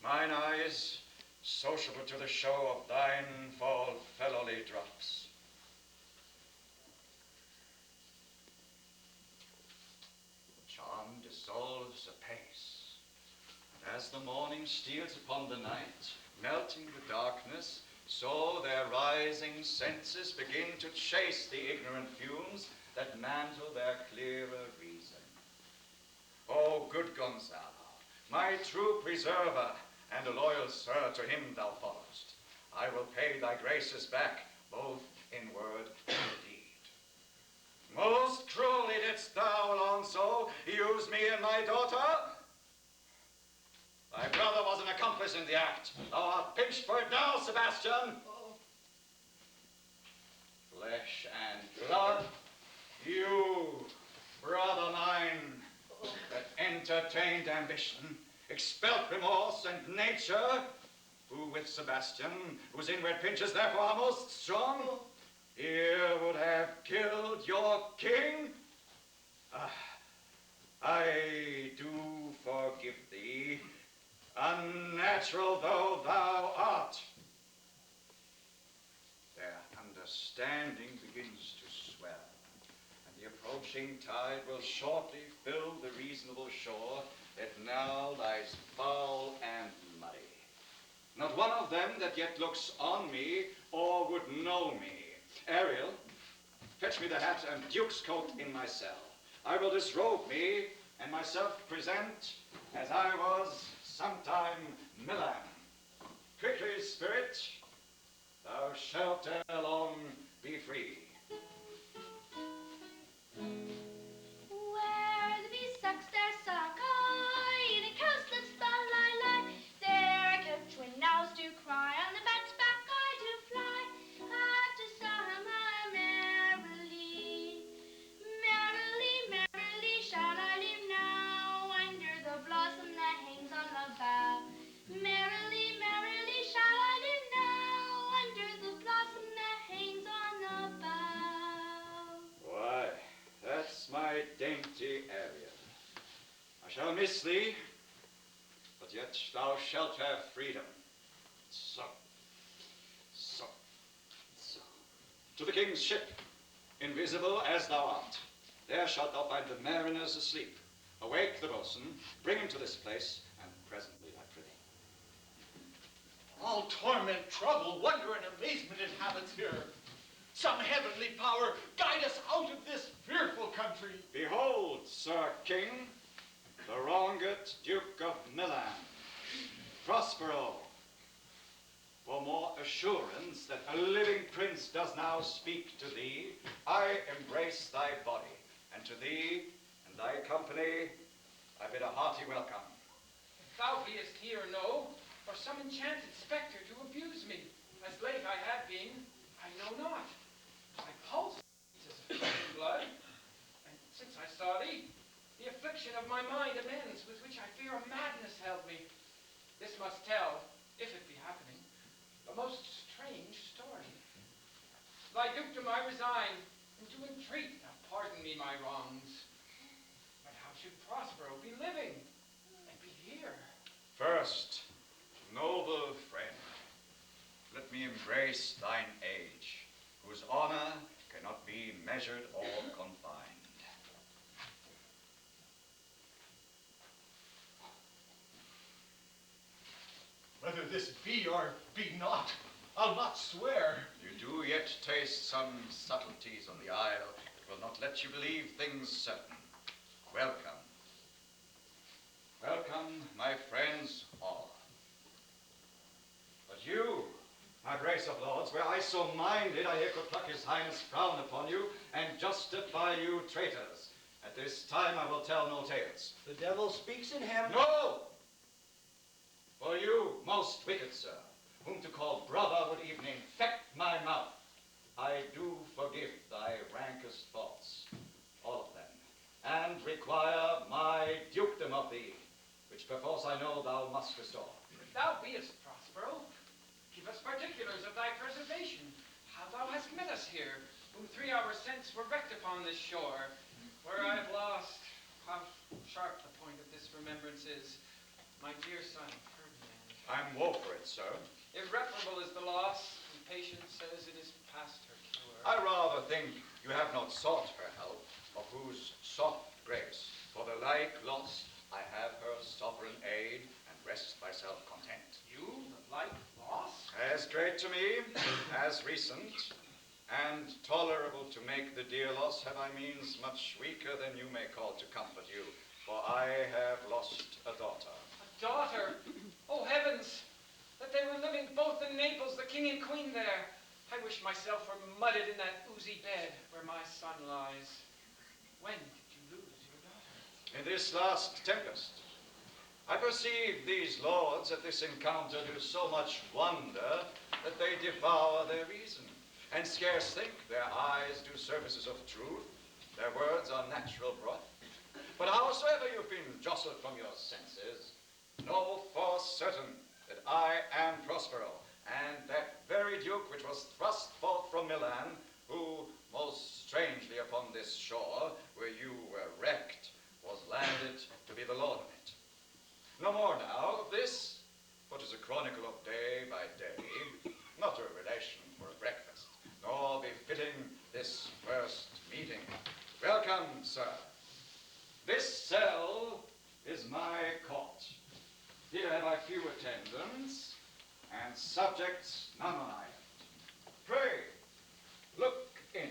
D: mine eyes sociable to the show of thine fall fellowly drops. Charm dissolves apace, and as the morning steals upon the night, melting the darkness, so their rising senses begin to chase the ignorant fumes that mantle their clearer reason. O good Gonzalo, my true preserver, and a loyal sir to him thou followest, I will pay thy graces back, both in word and deed. Most cruelly didst thou, Alonso, use me and my daughter. Thy brother was an accomplice in the act. Thou art pinched for it now, Sebastian. Flesh and blood, you, brother mine, that entertained ambition, expelled remorse and nature, who with Sebastian, whose inward pinches therefore are most strong, here would have killed your king. I do forgive thee, unnatural though thou art. Their understanding begins to swell, and the approaching tide will shortly fill the reasonable shore that now lies foul and muddy. Not one of them that yet looks on me or would know me. Ariel, fetch me the hat and duke's coat in my cell. I will disrobe me and myself present as I was sometime Milan. Quickly, spirit, thou shalt ere long be free.
E: Where the bee sucks, there suck I. The cowslips lie. There I catch when owls do cry. On the bat's back I do fly. I
D: I shall miss thee, but yet thou shalt have freedom. So. To the king's ship, invisible as thou art. There shalt thou find the mariners asleep. Awake the boatswain, bring him to this place, and presently I prithee.
I: All torment, trouble, wonder, and amazement inhabits here. Some heavenly power guide us out of this fearful country.
D: Behold, Sir King, the wronged Duke of Milan, Prospero. For more assurance that a living prince does now speak to thee, I embrace thy body, and to thee and thy company I bid a hearty welcome.
G: If thou beest here, no, or some enchanted spectre to abuse me, as late I have been, I know not. My pulse is as of flesh and blood, and since I saw thee, the affliction of my mind amends, with which I fear a madness held me. This must tell, if it be happening, a most strange story. Thy dukedom I resign, and do entreat thou pardon me my wrongs. But how should Prospero be living, and be here?
D: First, noble friend, let me embrace thine age, whose honor cannot be measured or confined.
I: Whether this be or be not, I'll not swear.
D: You do yet taste some subtleties on the isle that will not let you believe things certain. Welcome. Welcome, my friends all. But you, my brace of lords, were I so minded, I here could pluck his highness frown upon you and justify you traitors. At this time I will tell no tales.
J: The devil speaks in him.
D: No! For you, most wicked sir, whom to call brother would even infect my mouth, I do forgive thy rankest faults, all of them, and require my dukedom of thee, which perforce I know thou must restore.
G: If thou beest Prospero, give us particulars of thy preservation, how thou hast met us here, who 3 hours since were wrecked upon this shore, where I have lost, how sharp the point of this remembrance is, my dear son Ferdinand.
D: I'm woe for it, sir.
G: Irreparable is the loss, and patience says it is past her cure.
D: I rather think you have not sought her help, of whose soft grace, for the like loss, I have her sovereign aid, and rest myself content.
G: You, the like loss?
D: As great to me, as recent, and tolerable to make the dear loss, have I means much weaker than you may call to comfort you, for I have lost a daughter.
G: A daughter? Oh, heavens! That they were living both in Naples, the king and queen there. I wish myself were mudded in that oozy bed where my son lies. When did you lose your daughter?
D: In this last Tempest. I perceive these lords at this encounter do so much wonder that they devour their reason, and scarce think their eyes do services of truth, their words are natural broth. But howsoever you've been jostled from your senses, know for certain that I am Prospero, and that very duke which was thrust forth from Milan, who most strangely upon this shore, where you were wrecked, was landed to be the lord of it. No more now of this, but is a chronicle of day by day, not a relation for a breakfast, nor befitting this first meeting. Welcome, sir. This cell is my court. Here have I few attendants, and subjects none on island. Pray, look in.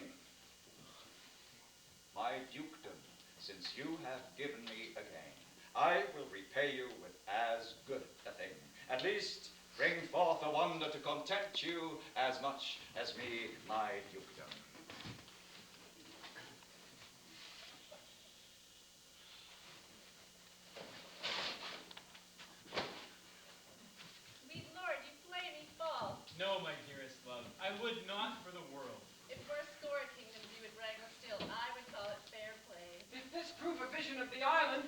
D: My dukedom, since you have given me again, I will repay you with as good a thing. At least bring forth a wonder to content you as much as me, my dukedom.
H: No, my dearest love, I would not for the world.
C: If for a score kingdoms you would wrangle still, I would call it fair play.
G: If this prove a vision of the island,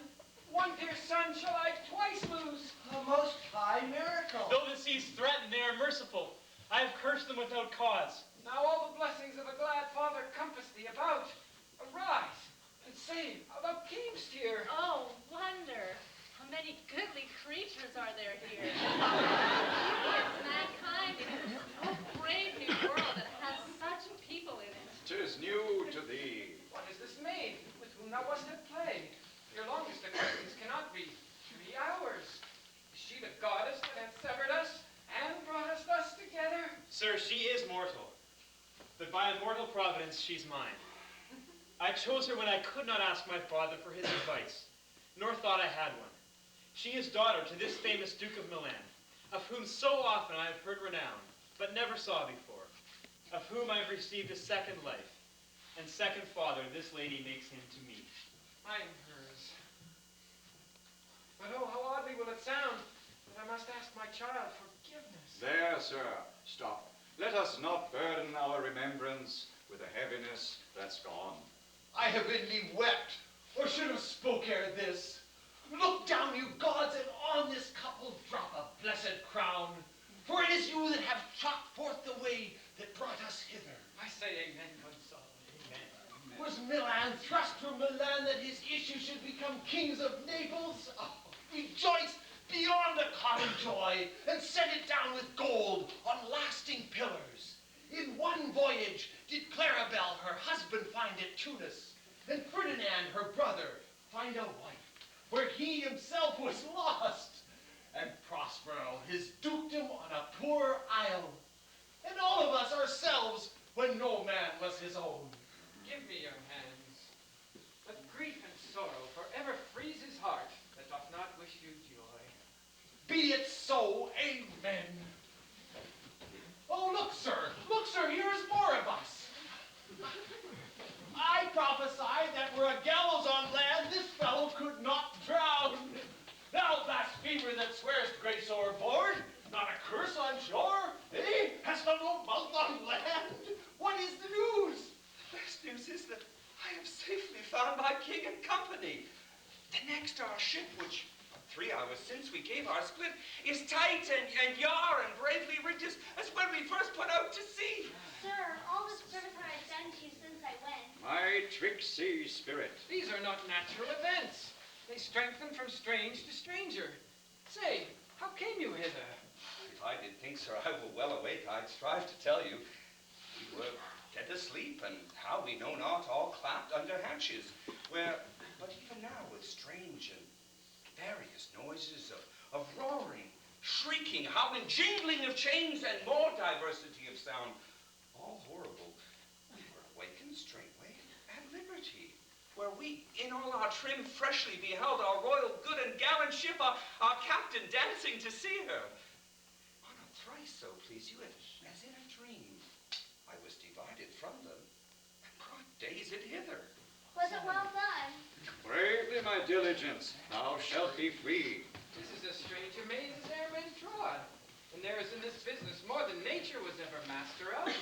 G: one dear son shall I twice lose.
J: A most high miracle.
H: Though the seas threaten, they are merciful. I have cursed them without cause.
G: Now all the blessings of a glad father compass thee about. Arise, and Say, how about games, dear?
C: Oh, wonder. How many goodly creatures are there here? It's mankind. It is a so brave new world that has such people in it.
D: 'Tis new to thee.
G: What is this maid with whom thou wast at play? Your longest acquaintance cannot be 3 hours. Is she the goddess that hath severed us and brought us thus together?
H: Sir, she is mortal, but by a mortal providence she's mine. I chose her when I could not ask my father for his advice, nor thought I had one. She is daughter to this famous Duke of Milan, of whom so often I have heard renown, but never saw before, of whom I have received a second life, and second father this lady makes him to me.
G: I am hers. But oh, how oddly will it sound that I must ask my child forgiveness.
D: There, sir, stop. Let us not burden our remembrance with a heaviness that's gone.
I: I have inly wept, or should have spoke ere this. Look down, you gods, and on this couple drop a blessed crown. For it is you that have trod forth the way that brought us hither.
G: I say amen, Gonzalo, amen.
I: Was Milan thrust from Milan that his issue should become kings of Naples? Oh, rejoice beyond a common joy, and set it down with gold on lasting pillars. In one voyage did Claribel her husband find at Tunis, and Ferdinand her brother find a wife, where he himself was lost, and Prospero his dukedom on a poor isle, and all of us ourselves when no man was his own.
G: Give me your hands. But grief and sorrow forever freeze his heart that doth not wish you joy.
I: Be it so, amen. Oh, look, sir, here is more of us. I prophesied that were a gallows on land, this fellow could not drown. Thou blasphemer that swearest grace overboard, not a curse on shore, eh? Hast thou no mouth on land? What is the news?
K: The best news is that I have safely found my king and company. The next our ship, which 3 hours since we gave our split, is tight and yar and bravely rigged as when we first put out to sea.
E: Sir, all the service I have done to you since I went.
D: My tricksy spirit.
G: These are not natural events. They strengthen from strange to stranger. Say, how came you hither?
K: If I did think, sir, I were well awake, I'd strive to tell you. We were dead asleep, and how we know not, all clapped under hatches, where, but even now, with strange and various noises of roaring, shrieking, howling, jingling of chains, and more diversity of sound, all horrible, we were awakened straightway at liberty, where we, in all our trim, freshly beheld our royal good and gallant ship, our captain dancing to see her. On a thrice so please you, as in a dream, I was divided from them, and brought days it hither.
E: Was it well done?
D: Bravely, my diligence, thou shalt be free.
G: This is as strange a maze as e'er men trod. And there is in this business more than nature was ever master of.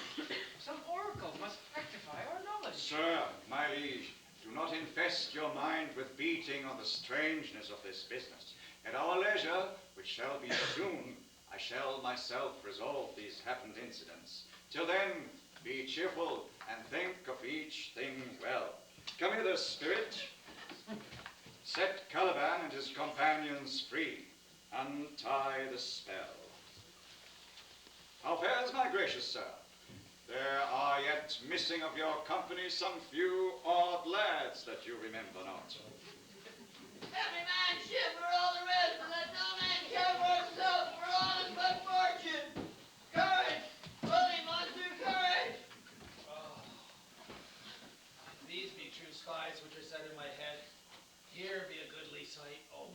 G: Some oracle must rectify our knowledge.
D: Sir, my liege, do not infest your mind with beating on the strangeness of this business. At our leisure, which shall be soon, I shall myself resolve these happened incidents. Till then, be cheerful and think of each thing well. Come hither, spirit. Set Caliban and his companions free. Untie the spell. How fares my gracious sir? There are yet missing of your company some few odd lads that you remember not.
B: Every man ship for all the rest, and let no man care for himself, for all is but fortune. Courage! Bully, monster, courage!
L: Oh. These be true spies which are set in my head. Here be a goodly sight. Oh.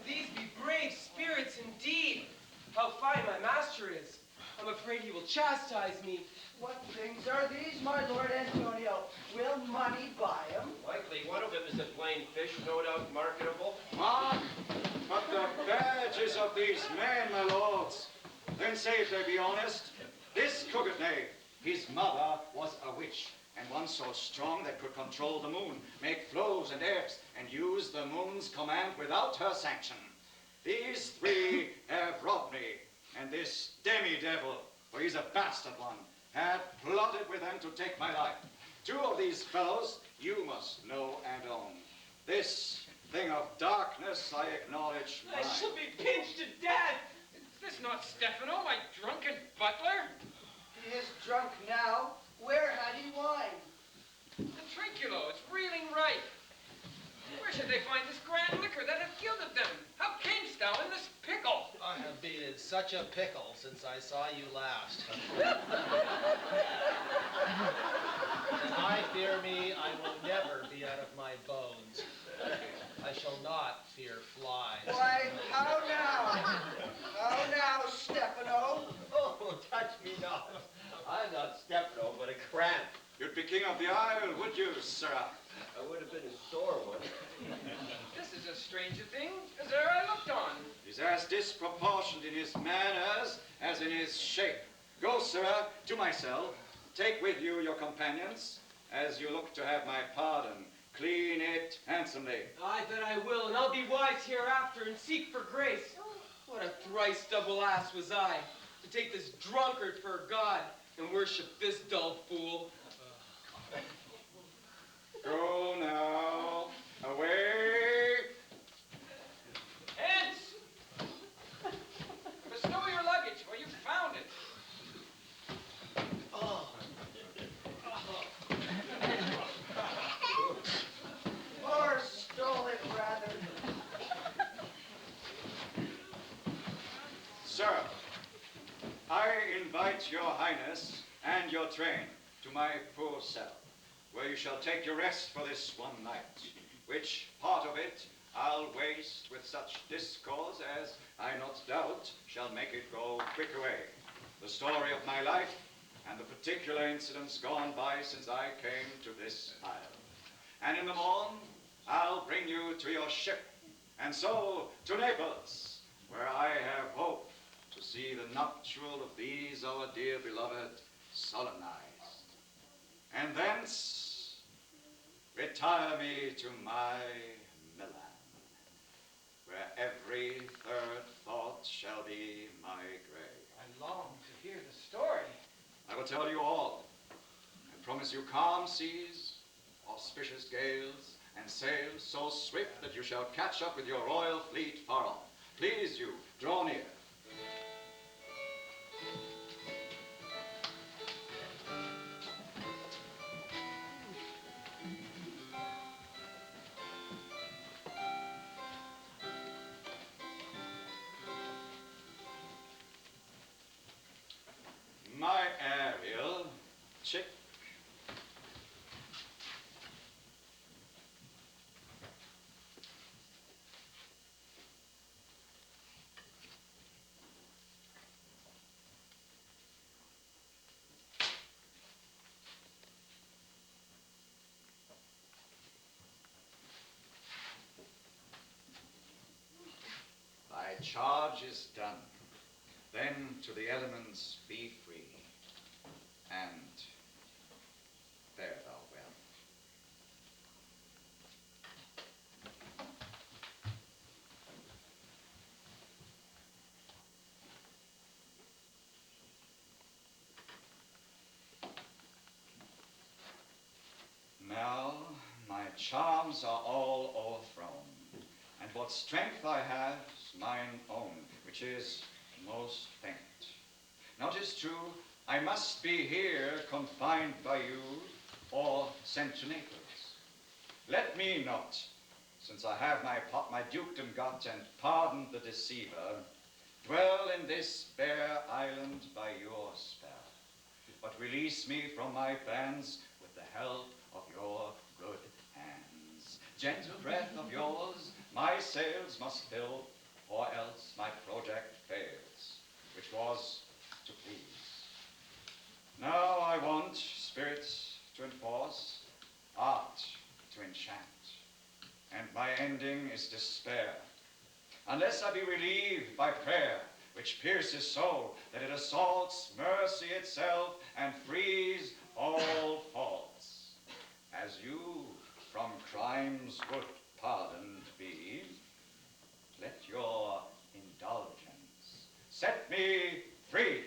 F: These be brave spirits indeed. How fine my master is. I'm afraid he will chastise me.
J: What things are these, my Lord Antonio? Will money buy 'em?
F: Likely one of them is a plain fish, no doubt marketable.
D: Ah, but the badges of these men, my lords. Then say if they be honest. This crooked knave, his mother was a witch, and one so strong that could control the moon, make flows and ebbs, and use the moon's command without her sanction. These three have robbed me, and this demi-devil, for he's a bastard one, had plotted with them to take my life. 2 of these fellows you must know and own. This thing of darkness I acknowledge
G: I
D: mine.
G: shall be pinched to death. Is this not Stefano, my drunken butler?
J: He is drunk now. Where had he wine?
G: The Trinculo, it's reeling ripe. Where should they find this grand liquor that hath gilded them? How camest thou in this pickle?
P: I have been in such a pickle since I saw you last. And I fear me I will never be out of my bones. I shall not fear flies.
J: Why, how now? How now, Stefano?
M: Oh, touch me not. I'm not Stefano, but a cramp.
D: You'd be king of the isle, would you, sirrah?
M: I would have been a sore one.
G: This is as strange a thing as e'er I looked on.
D: He's as disproportioned in his manners as in his shape. Go, sirrah, to my cell. Take with you your companions, as you look to have my pardon. Clean it handsomely.
L: Aye, that I will, and I'll be wise hereafter and seek for grace. What a thrice double ass was I, to take this drunkard for a god and worship this dull fool.
D: Go now, away.
G: Hence! Bestow your luggage where you found it.
J: Or stole it, rather.
D: Sir, I invite your highness and your train to my poor cell, where you shall take your rest for this one night, which part of it I'll waste with such discourse as I not doubt shall make it go quick away. The story of my life and the particular incidents gone by since I came to this isle. And in the morn, I'll bring you to your ship, and so to Naples, where I have hope to see the nuptial of these our dear beloved solemnized. And thence retire me to my Milan, where every third thought shall be my grave.
G: I long to hear the story.
D: I will tell you all, and promise you calm seas, auspicious gales, and sails so swift that you shall catch up with your royal fleet far off. Please you, draw near. My Ariel, chick. Thy charge is done. Then to the elements be free, and fare thou well. Now my charms are all o'erthrown, and what strength I have's mine own, which is most faint. Now 'tis true, I must be here confined by you, or sent to Naples. Let me not, since I have my dukedom got and pardoned the deceiver, dwell in this bare island by your spell, but release me from my bands with the help of your good hands. Gentle breath of yours my sails must fill, or else my project fails, which was to please. Now I want spirits to enforce, art to enchant, and my ending is despair, unless I be relieved by prayer, which pierces so that it assaults mercy itself and frees all faults. As you from crimes would pardoned be, let your indulgence set me free.